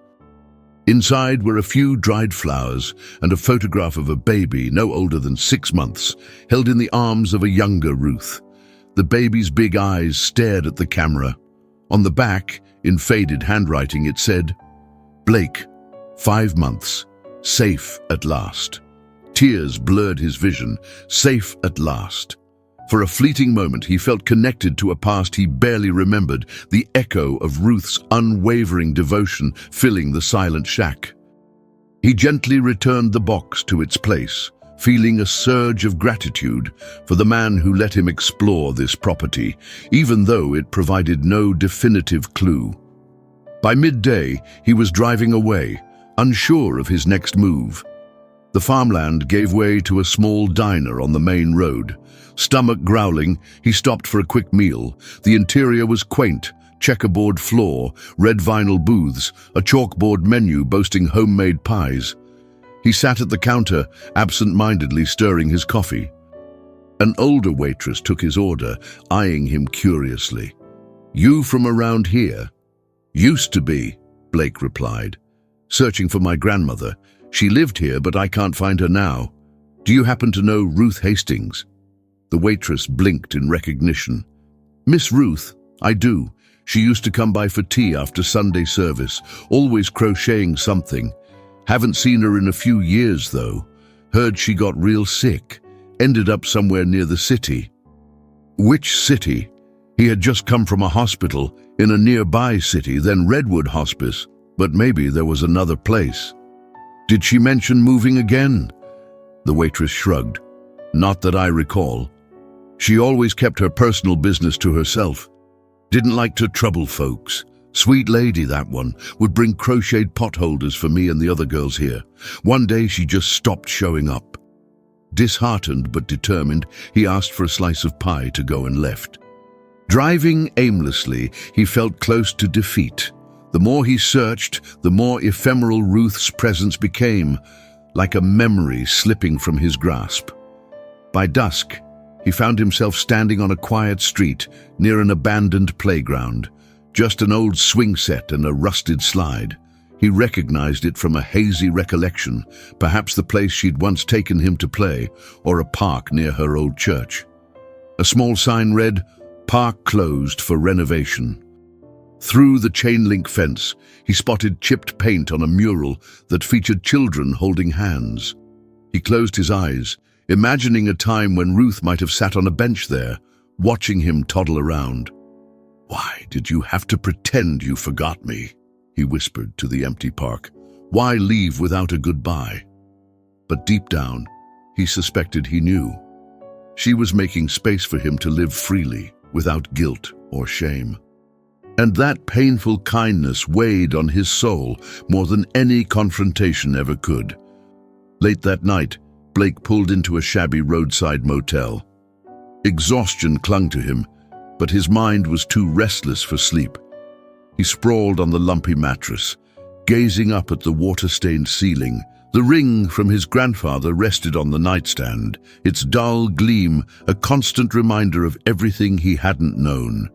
Inside were a few dried flowers and a photograph of a baby no older than 6 months, held in the arms of a younger Ruth. The baby's big eyes stared at the camera. On the back, in faded handwriting, it said, "Blake, 5 months. Safe at last." Tears blurred his vision. Safe at last. For a fleeting moment, he felt connected to a past he barely remembered, the echo of Ruth's unwavering devotion filling the silent shack. He gently returned the box to its place, feeling a surge of gratitude for the man who let him explore this property, even though it provided no definitive clue. By midday, he was driving away, unsure of his next move. The farmland gave way to a small diner on the main road. Stomach growling, he stopped for a quick meal. The interior was quaint, checkerboard floor, red vinyl booths, a chalkboard menu boasting homemade pies. He sat at the counter, absent-mindedly stirring his coffee. An older waitress took his order, eyeing him curiously. "You from around here?" "Used to be," Blake replied. "Searching for my grandmother. She lived here, but I can't find her now. Do you happen to know Ruth Hastings?" The waitress blinked in recognition. "Miss Ruth, I do. She used to come by for tea after Sunday service, always crocheting something. Haven't seen her in a few years, though. Heard she got real sick. Ended up somewhere near the city." Which city? He had just come from a hospital in a nearby city, then Redwood Hospice, but maybe there was another place. "Did she mention moving again?" The waitress shrugged. "Not that I recall. She always kept her personal business to herself. Didn't like to trouble folks. Sweet lady, that one. Would bring crocheted pot holders for me and the other girls here. One day she just stopped showing up." Disheartened but determined, he asked for a slice of pie to go and left. Driving aimlessly, he felt close to defeat. The more he searched, the more ephemeral Ruth's presence became, like a memory slipping from his grasp. By dusk, He found himself standing on a quiet street near an abandoned playground, just an old swing set and a rusted slide. He recognized it from a hazy recollection, perhaps the place she'd once taken him to play, or a park near her old church. A small sign read, "Park closed for renovation." Through the chain-link fence, he spotted chipped paint on a mural that featured children holding hands. He closed his eyes, imagining a time when Ruth might have sat on a bench there, watching him toddle around. "Why did you have to pretend you forgot me?" he whispered to the empty park. "Why leave without a goodbye?" But deep down, he suspected he knew. She was making space for him to live freely, without guilt or shame. And that painful kindness weighed on his soul more than any confrontation ever could. Late that night, Blake pulled into a shabby roadside motel. Exhaustion clung to him, but his mind was too restless for sleep. He sprawled on the lumpy mattress, gazing up at the water-stained ceiling. The ring from his grandfather rested on the nightstand, its dull gleam a constant reminder of everything he hadn't known.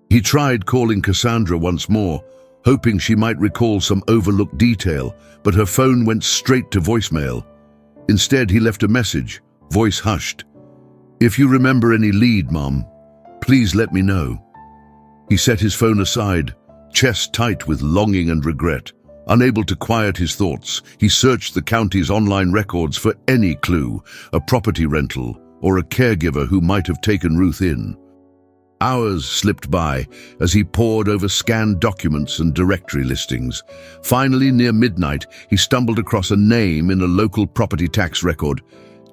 He tried calling Cassandra once more, hoping she might recall some overlooked detail, but her phone went straight to voicemail. Instead, he left a message, voice hushed. "If you remember any lead, Mom, please let me know." He set his phone aside, chest tight with longing and regret. Unable to quiet his thoughts, he searched the county's online records for any clue, a property rental or a caregiver who might have taken Ruth in. Hours slipped by as he pored over scanned documents and directory listings. Finally, near midnight, he stumbled across a name in a local property tax record,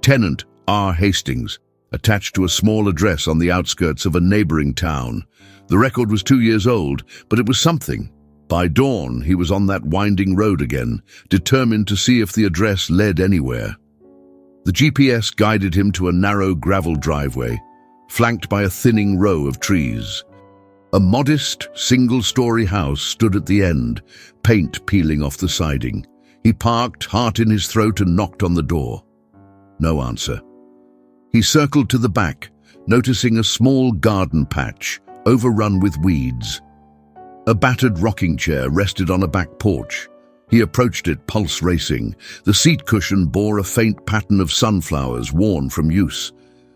Tenant R. Hastings, attached to a small address on the outskirts of a neighboring town. The record was 2 years old, but it was something. By dawn, he was on that winding road again, determined to see if the address led anywhere. The GPS guided him to a narrow gravel driveway, flanked by a thinning row of trees. A modest, single-story house stood at the end, paint peeling off the siding. He parked, heart in his throat, and knocked on the door. No answer. He circled to the back, noticing a small garden patch, overrun with weeds. A battered rocking chair rested on a back porch. He approached it, pulse racing. The seat cushion bore a faint pattern of sunflowers worn from use.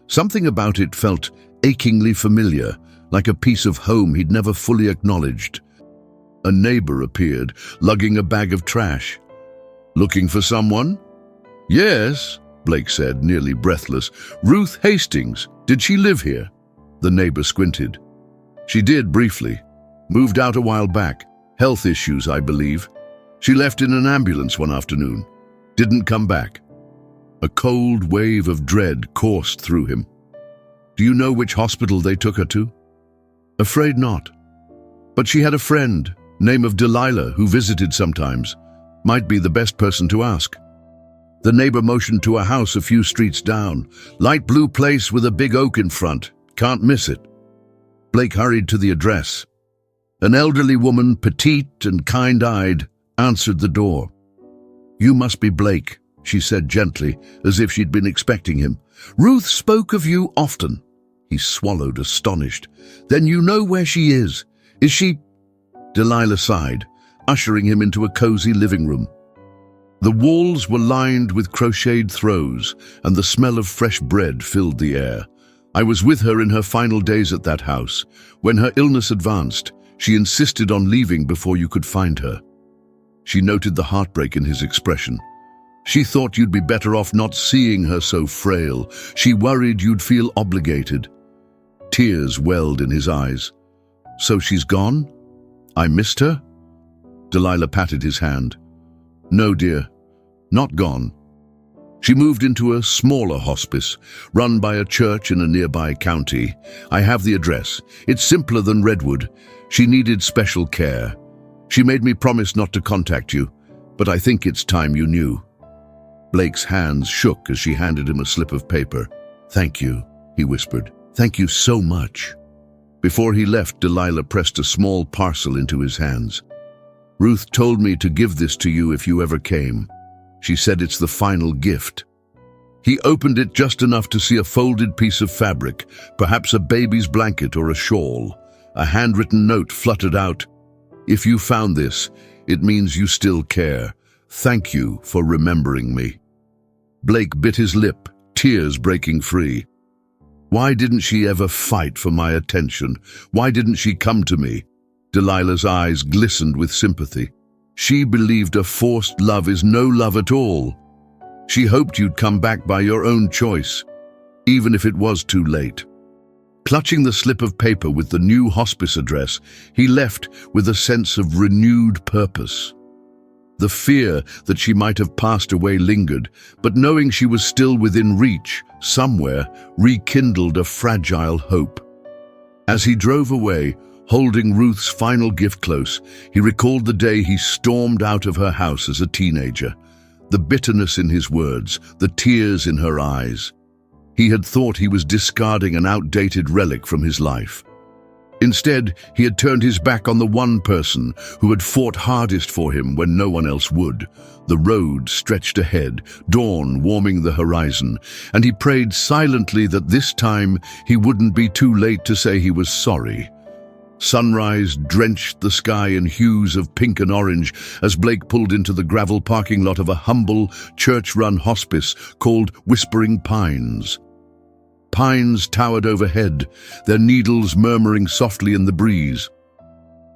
Something about it felt achingly familiar, like a piece of home he'd never fully acknowledged. A neighbor appeared, lugging a bag of trash. "Looking for someone?" "Yes," Blake said, nearly breathless. "Ruth Hastings. Did she live here?" The neighbor squinted. "She did, briefly. Moved out a while back. Health issues, I believe. She left in an ambulance one afternoon. Didn't come back." A cold wave of dread coursed through him. "Do you know which hospital they took her to?" "Afraid not. But she had a friend, name of Delilah, who visited sometimes. Might be the best person to ask." The neighbor motioned to a house a few streets down. "Light blue place with a big oak in front. Can't miss it." Blake hurried to the address. An elderly woman, petite and kind-eyed, answered the door. "You must be Blake," she said gently, as if she'd been expecting him. "Ruth spoke of you often." He swallowed, astonished. "Then you know where she is. Is she—" Delilah sighed, ushering him into a cozy living room. The walls were lined with crocheted throws, and the smell of fresh bread filled the air. "I was with her in her final days at that house. When her illness advanced, she insisted on leaving before you could find her." She noted the heartbreak in his expression. "She thought you'd be better off not seeing her so frail. She worried you'd feel obligated." Tears welled in his eyes. "So she's gone? I missed her?" Delilah patted his hand. "No, dear, not gone. She moved into a smaller hospice, run by a church in a nearby county. I have the address. It's simpler than Redwood. She needed special care. She made me promise not to contact you, but I think it's time you knew." Blake's hands shook as she handed him a slip of paper. "Thank you," he whispered. "Thank you so much." Before he left, Delilah pressed a small parcel into his hands. "Ruth told me to give this to you if you ever came. She said it's the final gift." He opened it just enough to see a folded piece of fabric, perhaps a baby's blanket or a shawl. A handwritten note fluttered out. "If you found this, it means you still care. Thank you for remembering me." Blake bit his lip, tears breaking free. Why didn't she ever fight for my attention? Why didn't she come to me? Delilah's eyes glistened with sympathy. She believed a forced love is no love at all. She hoped you'd come back by your own choice, even if it was too late. Clutching the slip of paper with the new hospice address, he left with a sense of renewed purpose. The fear that she might have passed away lingered, but knowing she was still within reach, somewhere, rekindled a fragile hope. As he drove away, holding Ruth's final gift close, he recalled the day he stormed out of her house as a teenager. The bitterness in his words, the tears in her eyes. He had thought he was discarding an outdated relic from his life. Instead, he had turned his back on the one person who had fought hardest for him when no one else would. The road stretched ahead, dawn warming the horizon, and he prayed silently that this time he wouldn't be too late to say he was sorry. Sunrise drenched the sky in hues of pink and orange as Blake pulled into the gravel parking lot of a humble, church-run hospice called Whispering Pines. Pines towered overhead, their needles murmuring softly in the breeze.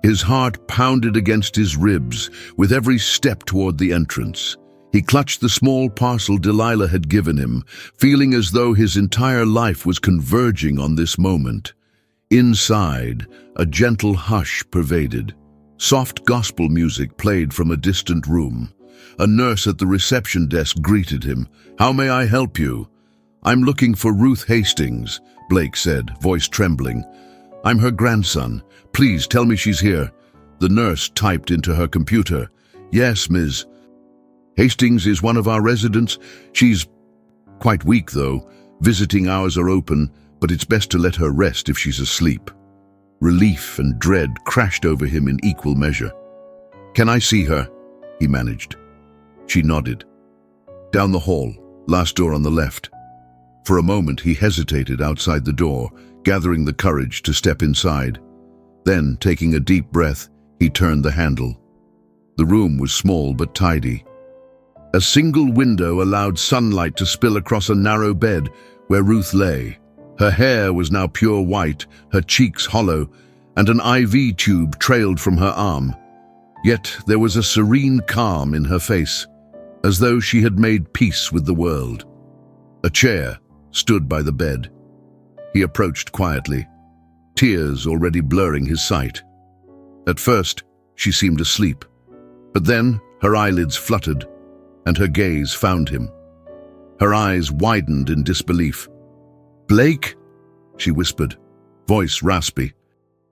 His heart pounded against his ribs with every step toward the entrance. He clutched the small parcel Delilah had given him, feeling as though his entire life was converging on this moment. Inside, a gentle hush pervaded. Soft gospel music played from a distant room. A nurse at the reception desk greeted him. "How may I help you?" "I'm looking for Ruth Hastings," Blake said, voice trembling. "I'm her grandson. Please tell me she's here." The nurse typed into her computer. "Yes, Ms. Hastings is one of our residents. She's quite weak, though. Visiting hours are open, but it's best to let her rest if she's asleep." Relief and dread crashed over him in equal measure. "Can I see her?" he managed. She nodded. "Down the hall, last door on the left." For a moment he hesitated outside the door, gathering the courage to step inside. Then, taking a deep breath, he turned the handle. The room was small but tidy. A single window allowed sunlight to spill across a narrow bed where Ruth lay. Her hair was now pure white, her cheeks hollow, and an IV tube trailed from her arm. Yet there was a serene calm in her face, as though she had made peace with the world. A chair stood by the bed. He approached quietly, tears already blurring his sight. At first, she seemed asleep, but then her eyelids fluttered, and her gaze found him. Her eyes widened in disbelief. "Blake?" she whispered, voice raspy.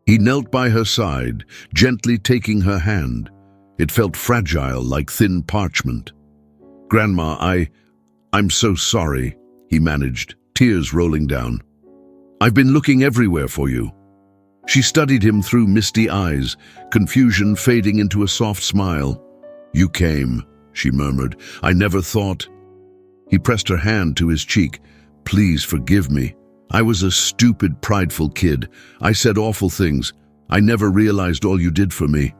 He knelt by her side, gently taking her hand. It felt fragile, like thin parchment. "Grandma, I'm so sorry," he managed, tears rolling down. "I've been looking everywhere for you." She studied him through misty eyes, confusion fading into a soft smile. "You came," she murmured. "I never thought—" He pressed her hand to his cheek. "Please forgive me. I was a stupid, prideful kid. I said awful things. I never realized all you did for me."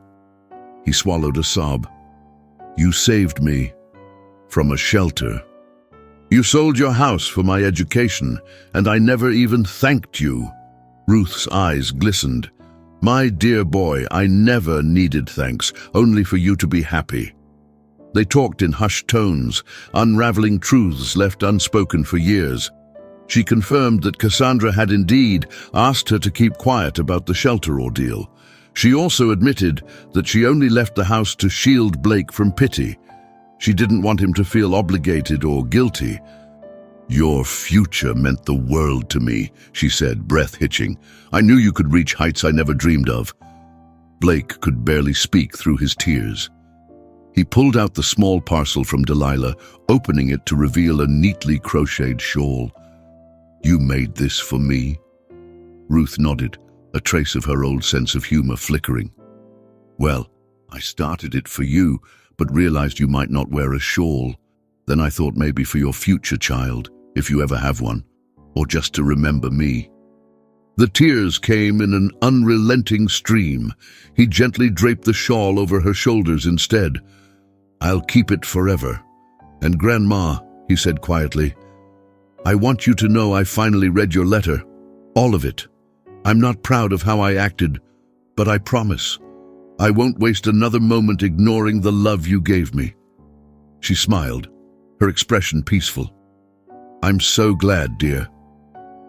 He swallowed a sob. "You saved me from a shelter. You sold your house for my education, and I never even thanked you." Ruth's eyes glistened. "My dear boy, I never needed thanks, only for you to be happy." They talked in hushed tones, unraveling truths left unspoken for years. She confirmed that Cassandra had indeed asked her to keep quiet about the shelter ordeal. She also admitted that she only left the house to shield Blake from pity. She didn't want him to feel obligated or guilty. "Your future meant the world to me," she said, breath hitching. "I knew you could reach heights I never dreamed of." Blake could barely speak through his tears. He pulled out the small parcel from Delilah, opening it to reveal a neatly crocheted shawl. "You made this for me?" Ruth nodded, a trace of her old sense of humor flickering. "Well, I started it for you, but realized you might not wear a shawl." Then I thought maybe for your future child, if you ever have one, or just to remember me." The tears came in an unrelenting stream. He gently draped the shawl over her shoulders instead. "I'll keep it forever. And Grandma," he said quietly, "I want you to know I finally read your letter. All of it. I'm not proud of how I acted, but I promise I won't waste another moment ignoring the love you gave me." She smiled, her expression peaceful. "I'm so glad, dear."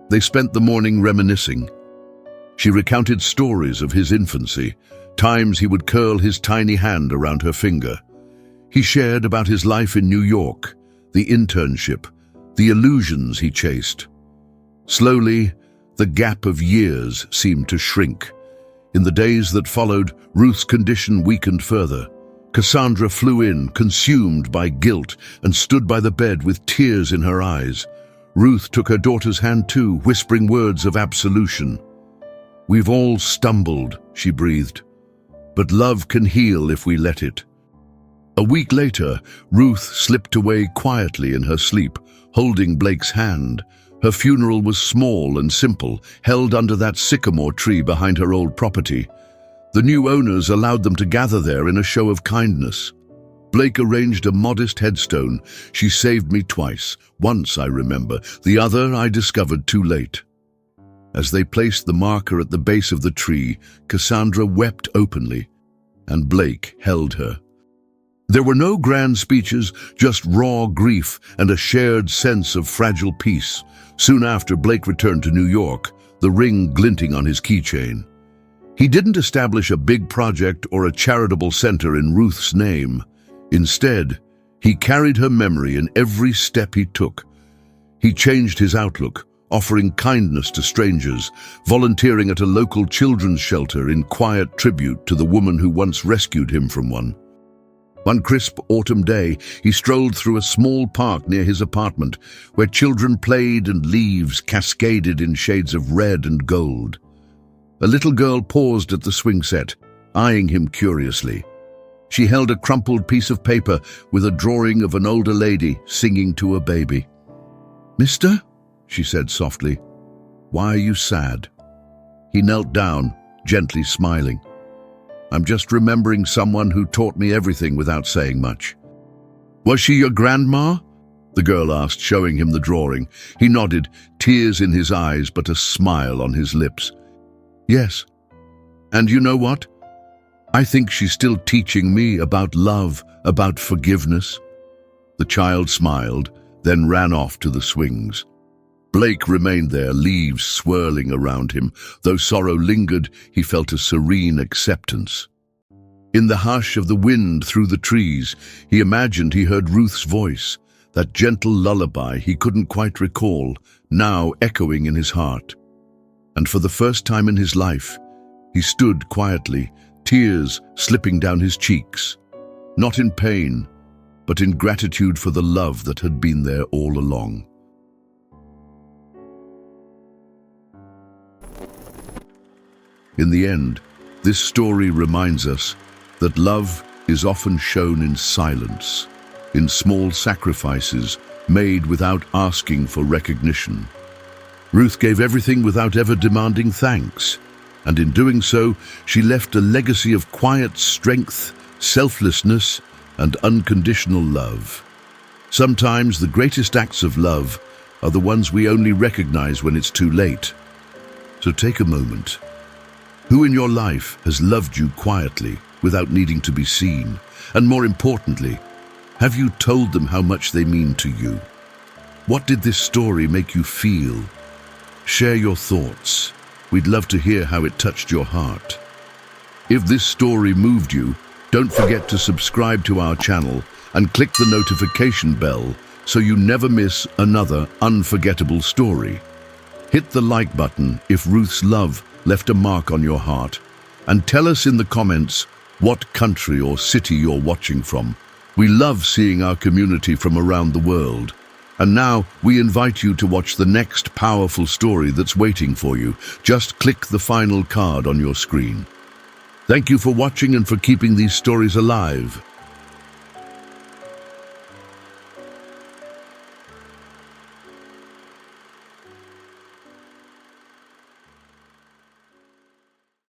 They spent the morning reminiscing. She recounted stories of his infancy, times he would curl his tiny hand around her finger. He shared about his life in New York, the internship, the illusions he chased. Slowly, the gap of years seemed to shrink. In the days that followed, Ruth's condition weakened further. Cassandra flew in, consumed by guilt, and stood by the bed with tears in her eyes. Ruth took her daughter's hand too, whispering words of absolution. "We've all stumbled," she breathed, "but love can heal if we let it." A week later, Ruth slipped away quietly in her sleep, holding Blake's hand. Her funeral was small and simple, held under that sycamore tree behind her old property. The new owners allowed them to gather there in a show of kindness. Blake arranged a modest headstone. "She saved me twice. Once, I remember. The other I discovered too late." As they placed the marker at the base of the tree, Cassandra wept openly, and Blake held her. There were no grand speeches, just raw grief and a shared sense of fragile peace. Soon after, Blake returned to New York, the ring glinting on his keychain. He didn't establish a big project or a charitable center in Ruth's name. Instead, he carried her memory in every step he took. He changed his outlook, offering kindness to strangers, volunteering at a local children's shelter in quiet tribute to the woman who once rescued him from one. One crisp autumn day, he strolled through a small park near his apartment, where children played and leaves cascaded in shades of red and gold. A little girl paused at the swing set, eyeing him curiously. She held a crumpled piece of paper with a drawing of an older lady singing to a baby. "Mister?" she said softly. "Why are you sad?" He knelt down, gently smiling. "I'm just remembering someone who taught me everything without saying much." "Was she your grandma?" the girl asked, showing him the drawing. He nodded, tears in his eyes but a smile on his lips. "Yes. And you know what? I think she's still teaching me about love, about forgiveness." The child smiled, then ran off to the swings. Blake remained there, leaves swirling around him. Though sorrow lingered, he felt a serene acceptance. In the hush of the wind through the trees, he imagined he heard Ruth's voice, that gentle lullaby he couldn't quite recall, now echoing in his heart. And for the first time in his life, he stood quietly, tears slipping down his cheeks, not in pain, but in gratitude for the love that had been there all along. In the end, this story reminds us that love is often shown in silence, in small sacrifices made without asking for recognition. Ruth gave everything without ever demanding thanks, and in doing so, she left a legacy of quiet strength, selflessness, and unconditional love. Sometimes the greatest acts of love are the ones we only recognize when it's too late. So take a moment. Who in your life has loved you quietly, without needing to be seen? And more importantly, have you told them how much they mean to you? What did this story make you feel? Share your thoughts. We'd love to hear how it touched your heart. If this story moved you, don't forget to subscribe to our channel and click the notification bell so you never miss another unforgettable story. Hit the like button if Ruth's love left a mark on your heart, and tell us in the comments what country or city you're watching from. We love seeing our community from around the world. And now we invite you to watch the next powerful story that's waiting for you. Just click the final card on your screen. Thank you for watching and for keeping these stories alive.